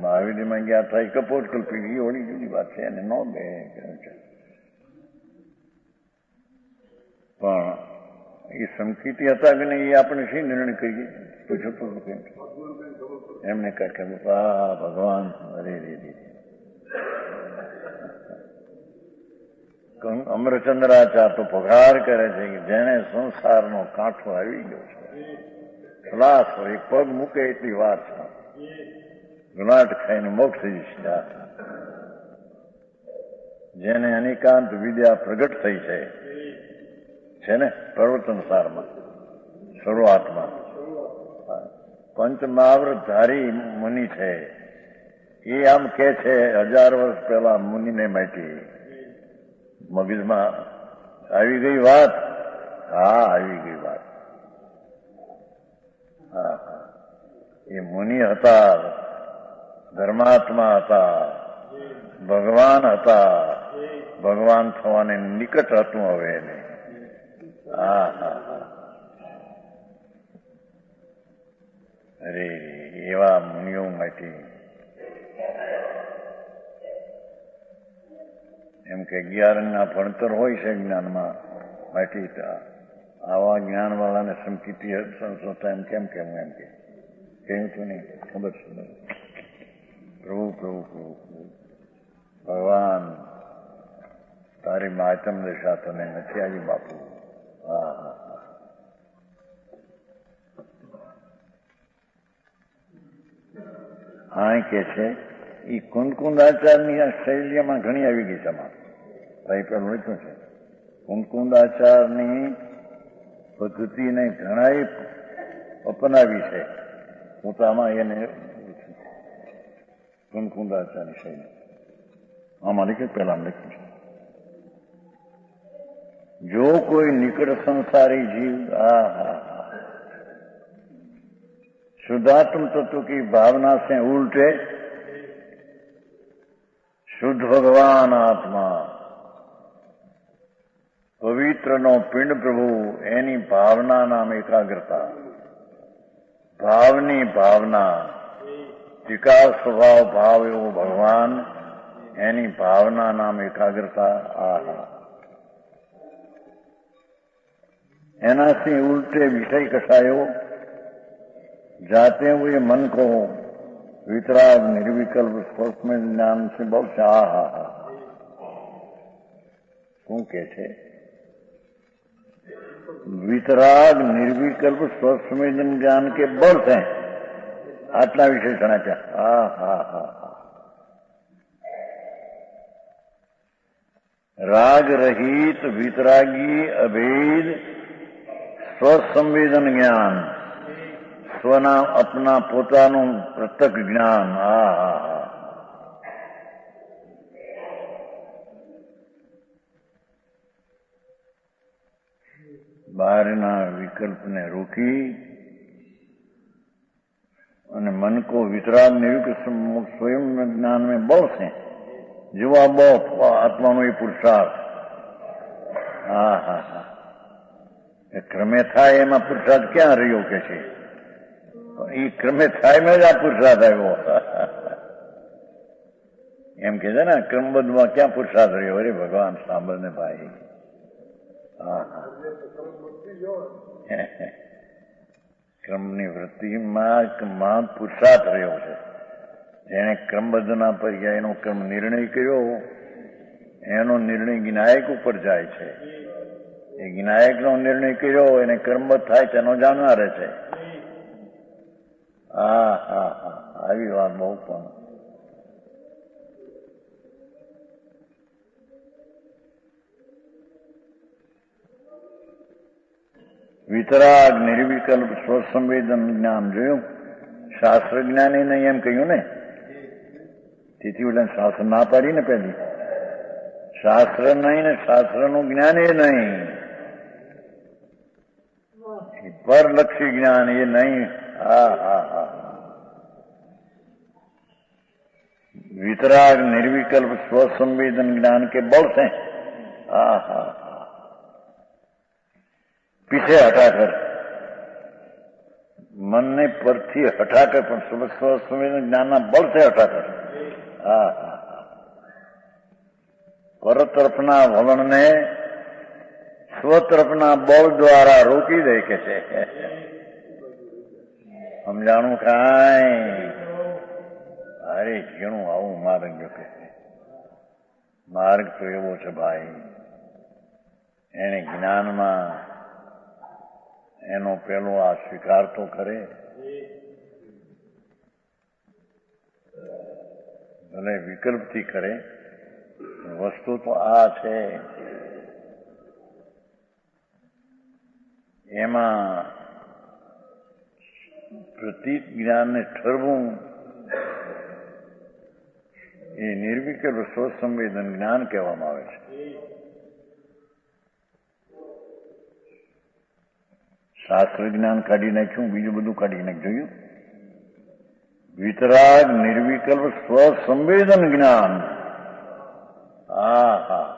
મહાવીરમાં ગયા હતા એ કપોટ કલ્પી ગઈ, વળી જુદી વાત છે, એને ન દે પણ એ સંકિતી હતા કે નહીં એ આપણે શી નિર્ણય કહીએ? પૂછો એમને કઈ કહ્યું, હા ભગવાન, અરે રે રે, અમરચંદ્રાચાર્ય તો પગાર કરે છે કે જેને સંસારનો કાંઠો આવી ગયો છે, ખલાસ હોય, પગ મૂકે એટલી વાત છે, ગુલાટ ખાઈને મોક્ષ જશે। જેને અનેકાંત વિદ્યા પ્રગટ થઈ છે ને પ્રવર્તન સારમાં શરૂઆતમાં પંચમહાવૃતધારી મુનિ છે, એ આમ કે છે 1000 વર્ષ પહેલા મુનિને માટી મગજમાં આવી ગઈ વાત। હા, આવી ગઈ વાત। હા હા, એ મુનિ હતા, ધર્માત્મા હતા, ભગવાન હતા, ભગવાન થવાને નિકટ હતું હવે એને। હા હા હા, અરે એવા મુનિઓ માટે એમ કે 11 ભણતર હોય છે જ્ઞાનમાં માટે, આવા જ્ઞાનવાળાને સંકિતી સંસ્થા એમ કેમ કેમ એમ કે કહ્યું તું નહીં ખબર છે? પ્રભુ પ્રભુ પ્રભુ ભગવાન, તારી માતમ દશા તને નથી આવી બાપુ। હા હા હા, હા કે છે એ કુંદકુંદાચારની આ શૈલીમાં ઘણી આવી ગઈ છે। ભાઈ પેલું લખ્યું છે, કુંદકુંદાચારની પદ્ધતિને ઘણાએ અપનાવી છે પોતામાં, એને કુંદકુંદાચારની શૈલી આમાં લખ્યું, પહેલા લખ્યું છે, જો કોઈ નિકટ સંસારી जीव शुद्धात्म तत्व की भावना से उल्टे शुद्ध भगवान आत्मा पवित्र नो पिंड प्रभु एनी भावना नाम एकाग्रता, भावनी भावना, विकास स्वभाव भाव एवं भगवान एनी भावना नाम एकाग्रता। आहा, एना से उल्टे विषय कसायो जाते हुए मन को वितराग निर्विकल्प स्वस्थ में ज्ञान से बहुत आहा શું કે છે? वितराग निर्विकल्प स्वस्थ संवेदन ज्ञान के बल से आटला विशेषण आप्या। हा हा हा हा, राग रहित वितरागी अभेद સ્વસંવેદન જ્ઞાન, સ્વના અપના પોતાનું પ્રત્યક્ષ જ્ઞાન। બહારના વિકલ્પને રોકી અને મન को વિતરાગ નિર્વિકલ્પ स्वयं જ્ઞાન में બળ છે, જવાબ આત્માનો એ પુરુષાર્થ। હા હા હા, ક્રમે થાય એમાં પુરુષાર્થ ક્યાં રહ્યો કે છે? એ ક્રમે થાય માં જ આ પુરુષાર્થ આવ્યો। એમ કે છે ને ક્રમબદ્ધમાં ક્યાં પુરુષાર્થ રહ્યો? અરે ભગવાન સાંભળ ને ભાઈ. હા હા, ક્રમની વૃત્તિમાં પુરુષાર્થ રહ્યો છે. જેણે ક્રમબદ્ધના પર્યાયનો ક્રમ નિર્ણય કર્યો એનો નિર્ણય જ્ઞાયક ઉપર જાય છે. એ જ્ઞાયકનો નિર્ણય કર્યો એને કર્મબદ્ધ થાય તેનો જાણનાર છે. હા હા હા, આવી વાત બહુ પણ વિતરાગ નિર્વિકલ્પ સ્વસંવેદન જ્ઞાન જોયું. શાસ્ત્ર જ્ઞાની નહીં એમ કહ્યું ને, તેથી ઓલા શાસ્ત્ર ના પાડી ને પેલી. શાસ્ત્ર નહીં ને શાસ્ત્રનું જ્ઞાન એ નહીં, પરલક્ષી જ્ઞાન એ નહીં. હા હા હા, वितराग निर्विकल्प स्वसंवेदन ज्ञान के बल से हा हा पीछे हटाकर मन ने परथी हटाकर स्वसंवेदन ज्ञान बल से हटाकर हा हा पर तरफना वलन ने स्व तरफना बल द्वारा रोकी दे के छे समझाणु काई अरे घणું આવું માર્ગ કે માર્ગ તો એવો છે ભાઈ, એને જ્ઞાનમાં એનો પેલો આ સ્વીકાર તો કરે, ભલે વિકલ્પથી કરે. વસ્તુ તો આ છે, એમાં પ્રતીત જ્ઞાનને ઠરવું એ નિર્વિકલ્પ સ્વસંવેદન જ્ઞાન કહેવામાં આવે છે. શાસ્ત્ર જ્ઞાન કાઢી નાખ્યું, બીજું બધું કાઢી નાખ્યું. વિતરાગ નિર્વિકલ્પ સ્વસંવેદન જ્ઞાન. હા હા,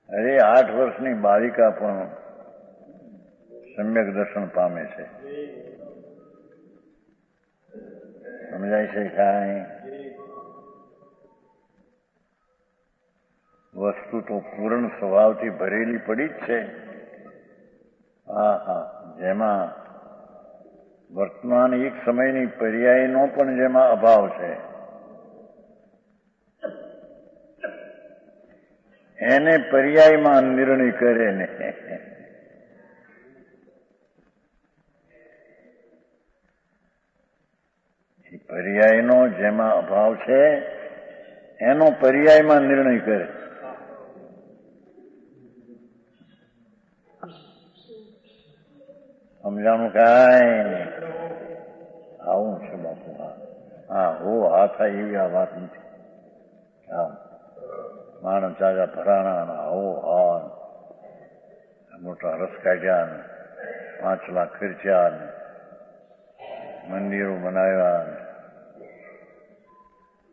અરે 8 વર્ષની બાલિકા પણ સમ્યક દર્શન પામે છે. સમજાય છે કાંઈ? વસ્તુ તો પૂર્ણ સ્વભાવથી ભરેલી પડી જ છે. હા હા, જેમાં વર્તમાન એક સમયની પર્યાયનો પણ જેમાં અભાવ છે, એને પર્યાયમાં નિર્ણય કરે ને પર્યાયનો જેમાં અભાવ છે એનો પર્યાયમાં નિર્ણય કરે. સમજાણું કાંઈ? આવું છે બાપુ. હા હો, હા થાય એવી આ વાત નથી. હા, માણસ જાજા ભરાણા આવો હા, મોટા રસ કાઢ્યા ને 5 લાખ ખર્ચ્યા ને મંદિરો બનાવ્યા ને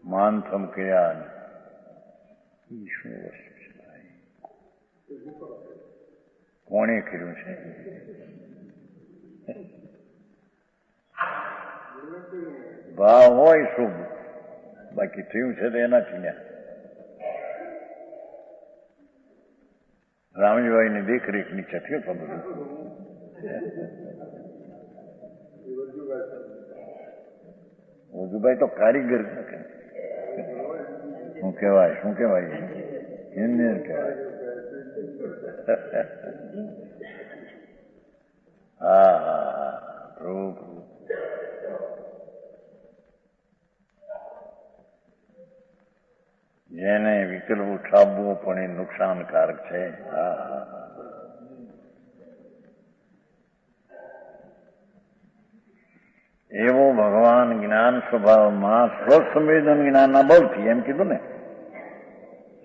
માનથમ કર્યા ને એ શું વસ્તુ છે ભાઈ? કોણે કર્યું છે? ભાવ હોય શુભ, બાકી થયું છે તો એનાથી ને રામજીભાઈ ની દેખરેખ નીચે થયું તો બધું. વજુભાઈ તો કારીગર શું કહેવાય, શું કહેવાય, એન્જિનિયર કહેવાય. હા હા, પ્રભુ જેને વિકલ્પ ઉઠાવવો પણ એ નુકસાનકારક છે. હા હા, એવો ભગવાન જ્ઞાન સ્વભાવમાં સ્વસંવેદન જ્ઞાનના બળથી, એમ કીધું ને,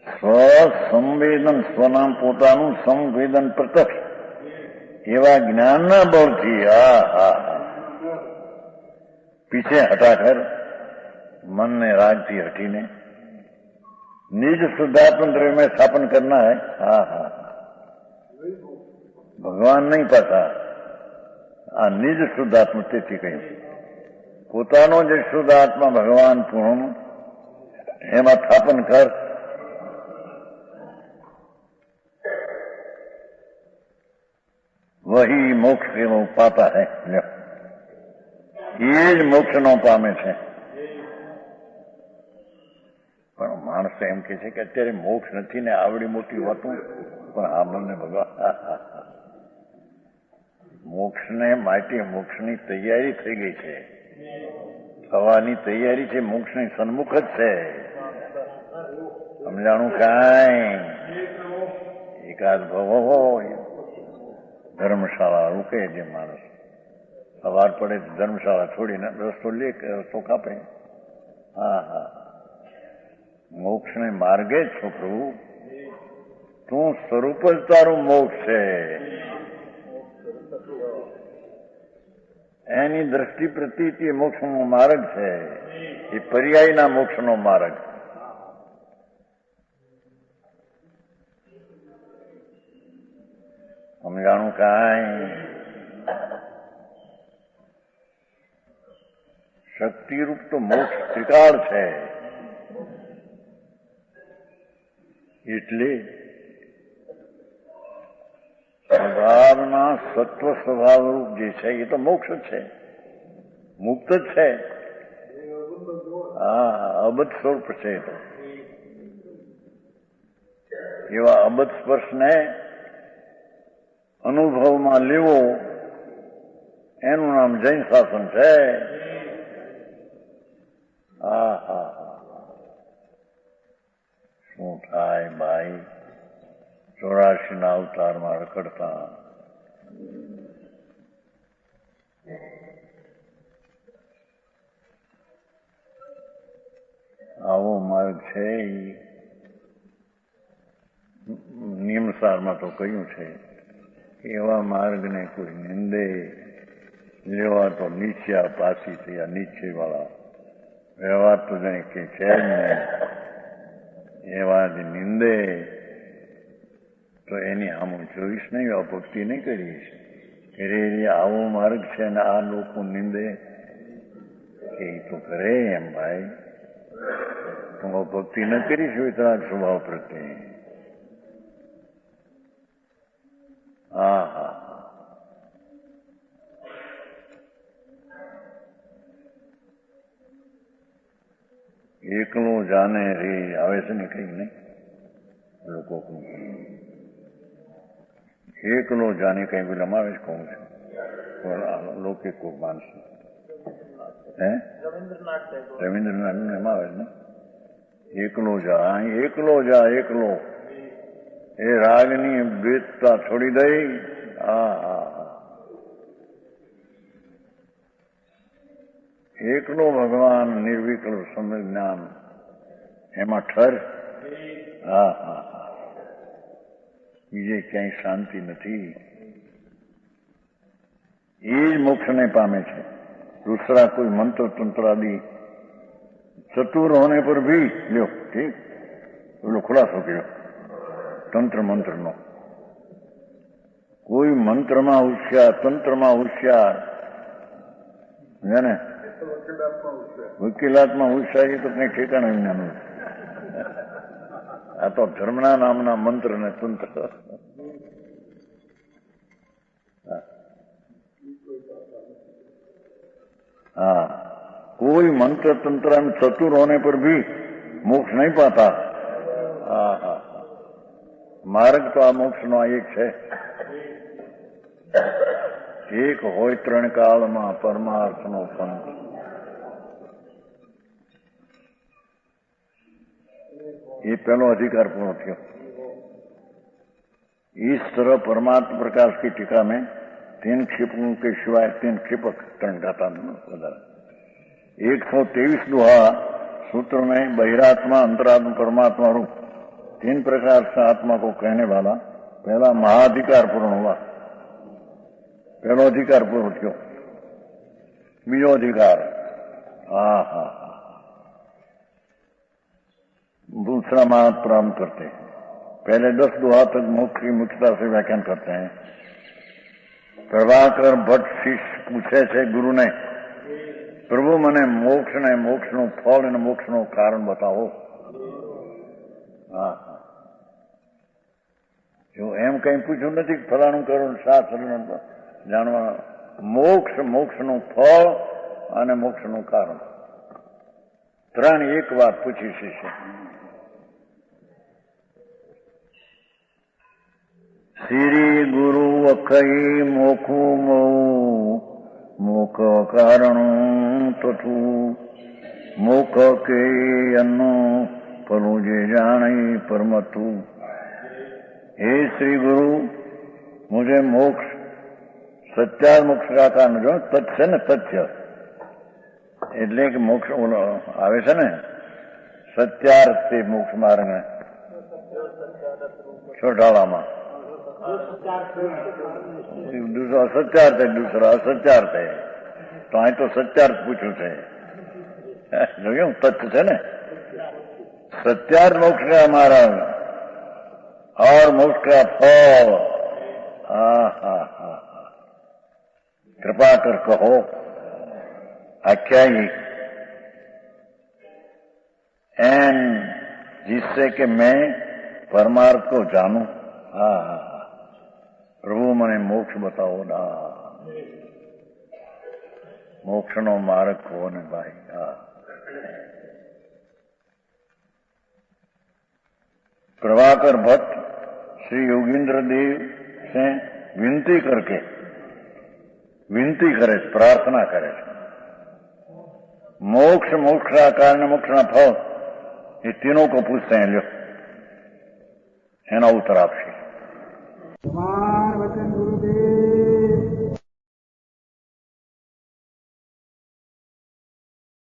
સ્વસંવેદન, સ્વનામ પોતાનું, સંવેદન પ્રત્યક્ષ, એવા જ્ઞાનના બળથી હા હા હા પીછે હટાકર મનને रागથી हटीने निज शुद्धात्म द्रव्य में स्थापन करना है. हाँ हाँ, भगवान नहीं पाता आ निज शुद्धात्म તેથી કહ્યું પોતાનો જે શુદ્ધ આત્મા ભગવાન પૂર્ણ એમાં સ્થાપન કર. વહી મોક્ષ એનો પાતા હૈ. એ જ મોક્ષનો પામે છે. પણ માણસ એમ કે છે કે અત્યારે મોક્ષ નથી ને આવડી મોટી વાતું. પણ આ મને ભગવાન મોક્ષને માટે મોક્ષની તૈયારી થઈ ગઈ છે. થવાની તૈયારી છે. મોક્ષની સન્મુખ જ છે. સમજાણું કાંઈ એકાદ ભવો હોય ધર્મશાળા રૂકે જે માણસ સવાર પડે ધર્મશાળા છોડીને રસ્તો લે રસ્તો કાપે. હા હા મોક્ષને માર્ગે જ છો પ્રભુ. તું સ્વરૂપ જ તારું મોક્ષ છે. એની દ્રષ્ટિ પ્રતિ મોક્ષનો માર્ગ છે. એ પર્યાયના મોક્ષનો માર્ગ. સમજાણું કાંઈ શક્તિરૂપ તો મોક્ષ ત્રિકાળ છે. એટલે સ્વભાવના સત્વ સ્વભાવરૂપ જે છે એ તો મોક્ષ જ છે. મુક્ત જ છે. હા અબધ સ્વરૂપ છે. તો એવા અબધ સ્પર્શને અનુભવમાં લેવો એનું નામ જૈન શાસન છે. હા હા શું થાય ભાઈ 84 અવતારમાં રખડતા. આવો માર્ગ છે. નિયમસારમાં તો કહ્યું છે એવા માર્ગને કોઈ નિંદે લેવા તો નીચા પાછી થયા. નીચે વાળા વ્યવહાર તો જાણે કે છે જ નહીં. એવા જ નિંદે તો એની આમ જોઈશ નહીં. અભક્તિ નહીં કરીશ. રે આવો માર્ગ છે ને આ લોકો નિંદે એ તો કરે એમ ભાઈ. તું અભક્તિ ન કરીશ વિતરાગ સ્વભાવ પ્રત્યે. હા હા એકલો જાને રે આવે છે ને કઈ નહીં. લોકો એકલો જાને કઈ પેલા આવે છે કહું છું. લૌકિક કોઈ માણસ હે રવિન્દ્રનાથ નું એમ આવે ને એકલો જા. એકલો જા એકલો. એ રાગની બેચતા છોડી દઈ. હા હા એકલો ભગવાન નિર્વિકલ્પ સમજ્ઞાન એમાં ઠર. હા હા હા બીજે ક્યાંય શાંતિ નથી. એ જ મોક્ષને પામે છે. दूसरा कोई मंत्र तंत्र आदि चतुर होने पर भी लो ठीक बोलो खुलासो करो तंत्र मंत्र नो कोई मंत्र में होशियार तंत्र में होशियार है ने वकीलात में होशियारी तो कई ठेकाणा नहीं. आ तो धर्मना नामना मंत्र ने तंत्र. हाँ कोई मंत्र तंत्र में चतुर होने पर भी मोक्ष नहीं पाता. हाँ हाँ मार्ग तो आ मोक्ष नो एक है. एक होय त्रण काल में परमार्थ नो पंथ. ये पहलो अधिकार पूर्ण थयो. इस तरह परमात्मा प्रकाश की टीका में 3 क्षिपकों के सिवाय 3 क्षिपक त्रण गाता 123 दोहा सूत्र में बहिरात्मा अंतरात्मा परमात्मा रूप 3 प्रकार से आत्मा को कहने वाला पहला महाधिकार पूर्ण हुआ. पहलो अधिकार पूर्ण थयो. बीजो अधिकार हाँ हाँ दूसरा महात प्राप्त करते हैं. पहले 10 दोहा तक मोक्ष की मुख्यता से व्याख्यान करते हैं. प्रभाकर भट्ट शिष्य पूछे थे गुरु ने પ્રભુ મને મોક્ષ ને મોક્ષનું ફળ અને મોક્ષનું કારણ બતાવો. હા, જો એમ કઈ પૂછ્યું નથી ફલાણું કરું શાસ્ત્ર જાણવા. મોક્ષનું ફળ અને મોક્ષનું કારણ ત્રણ એક વાત પૂછી શિષ્ય. શ્રી ગુરુ અખઈ મોખું મઉ મુખ કારણું તથું મુખ કે અન્નું ફલું જે જાણી પરમતું. हे श्री गुरु, मुझे मोक्ष सत्यार मोक्ष का कारण जो तथ्य ने तथ्य એટલે કે મોક્ષ આવે છે ને સત્યાર્થી મોક્ષ માર્ગ છોટાળામાં दूसरा सत्यार्थ है, दूसरा असत्यार्थ है. तो અહીં તો સત્યાર્થ પૂછ્યું છે. જોયું તથ્ય છે ને. सत्यार्थ मोक्ष का हमारा और मोक्ष का फल. कृपा कर कहो आख्यायिक एंड जिससे कि मैं परमार्थ को जानूं. प्रभु મને મોક્ષ બતાવો ના. મોક્ષનો માર્ગ કહો ને ભાઈ. प्रभाकर भट्ट श्री योगेंद्र देव से विनती करके विनती करे, प्रार्थना करे. मोक्ष, मोक्ष का कारण, मोक्ष का फल, ये तीनों को पूछते हैं. लो एना उत्तर आपसे. वचन गुरुदेव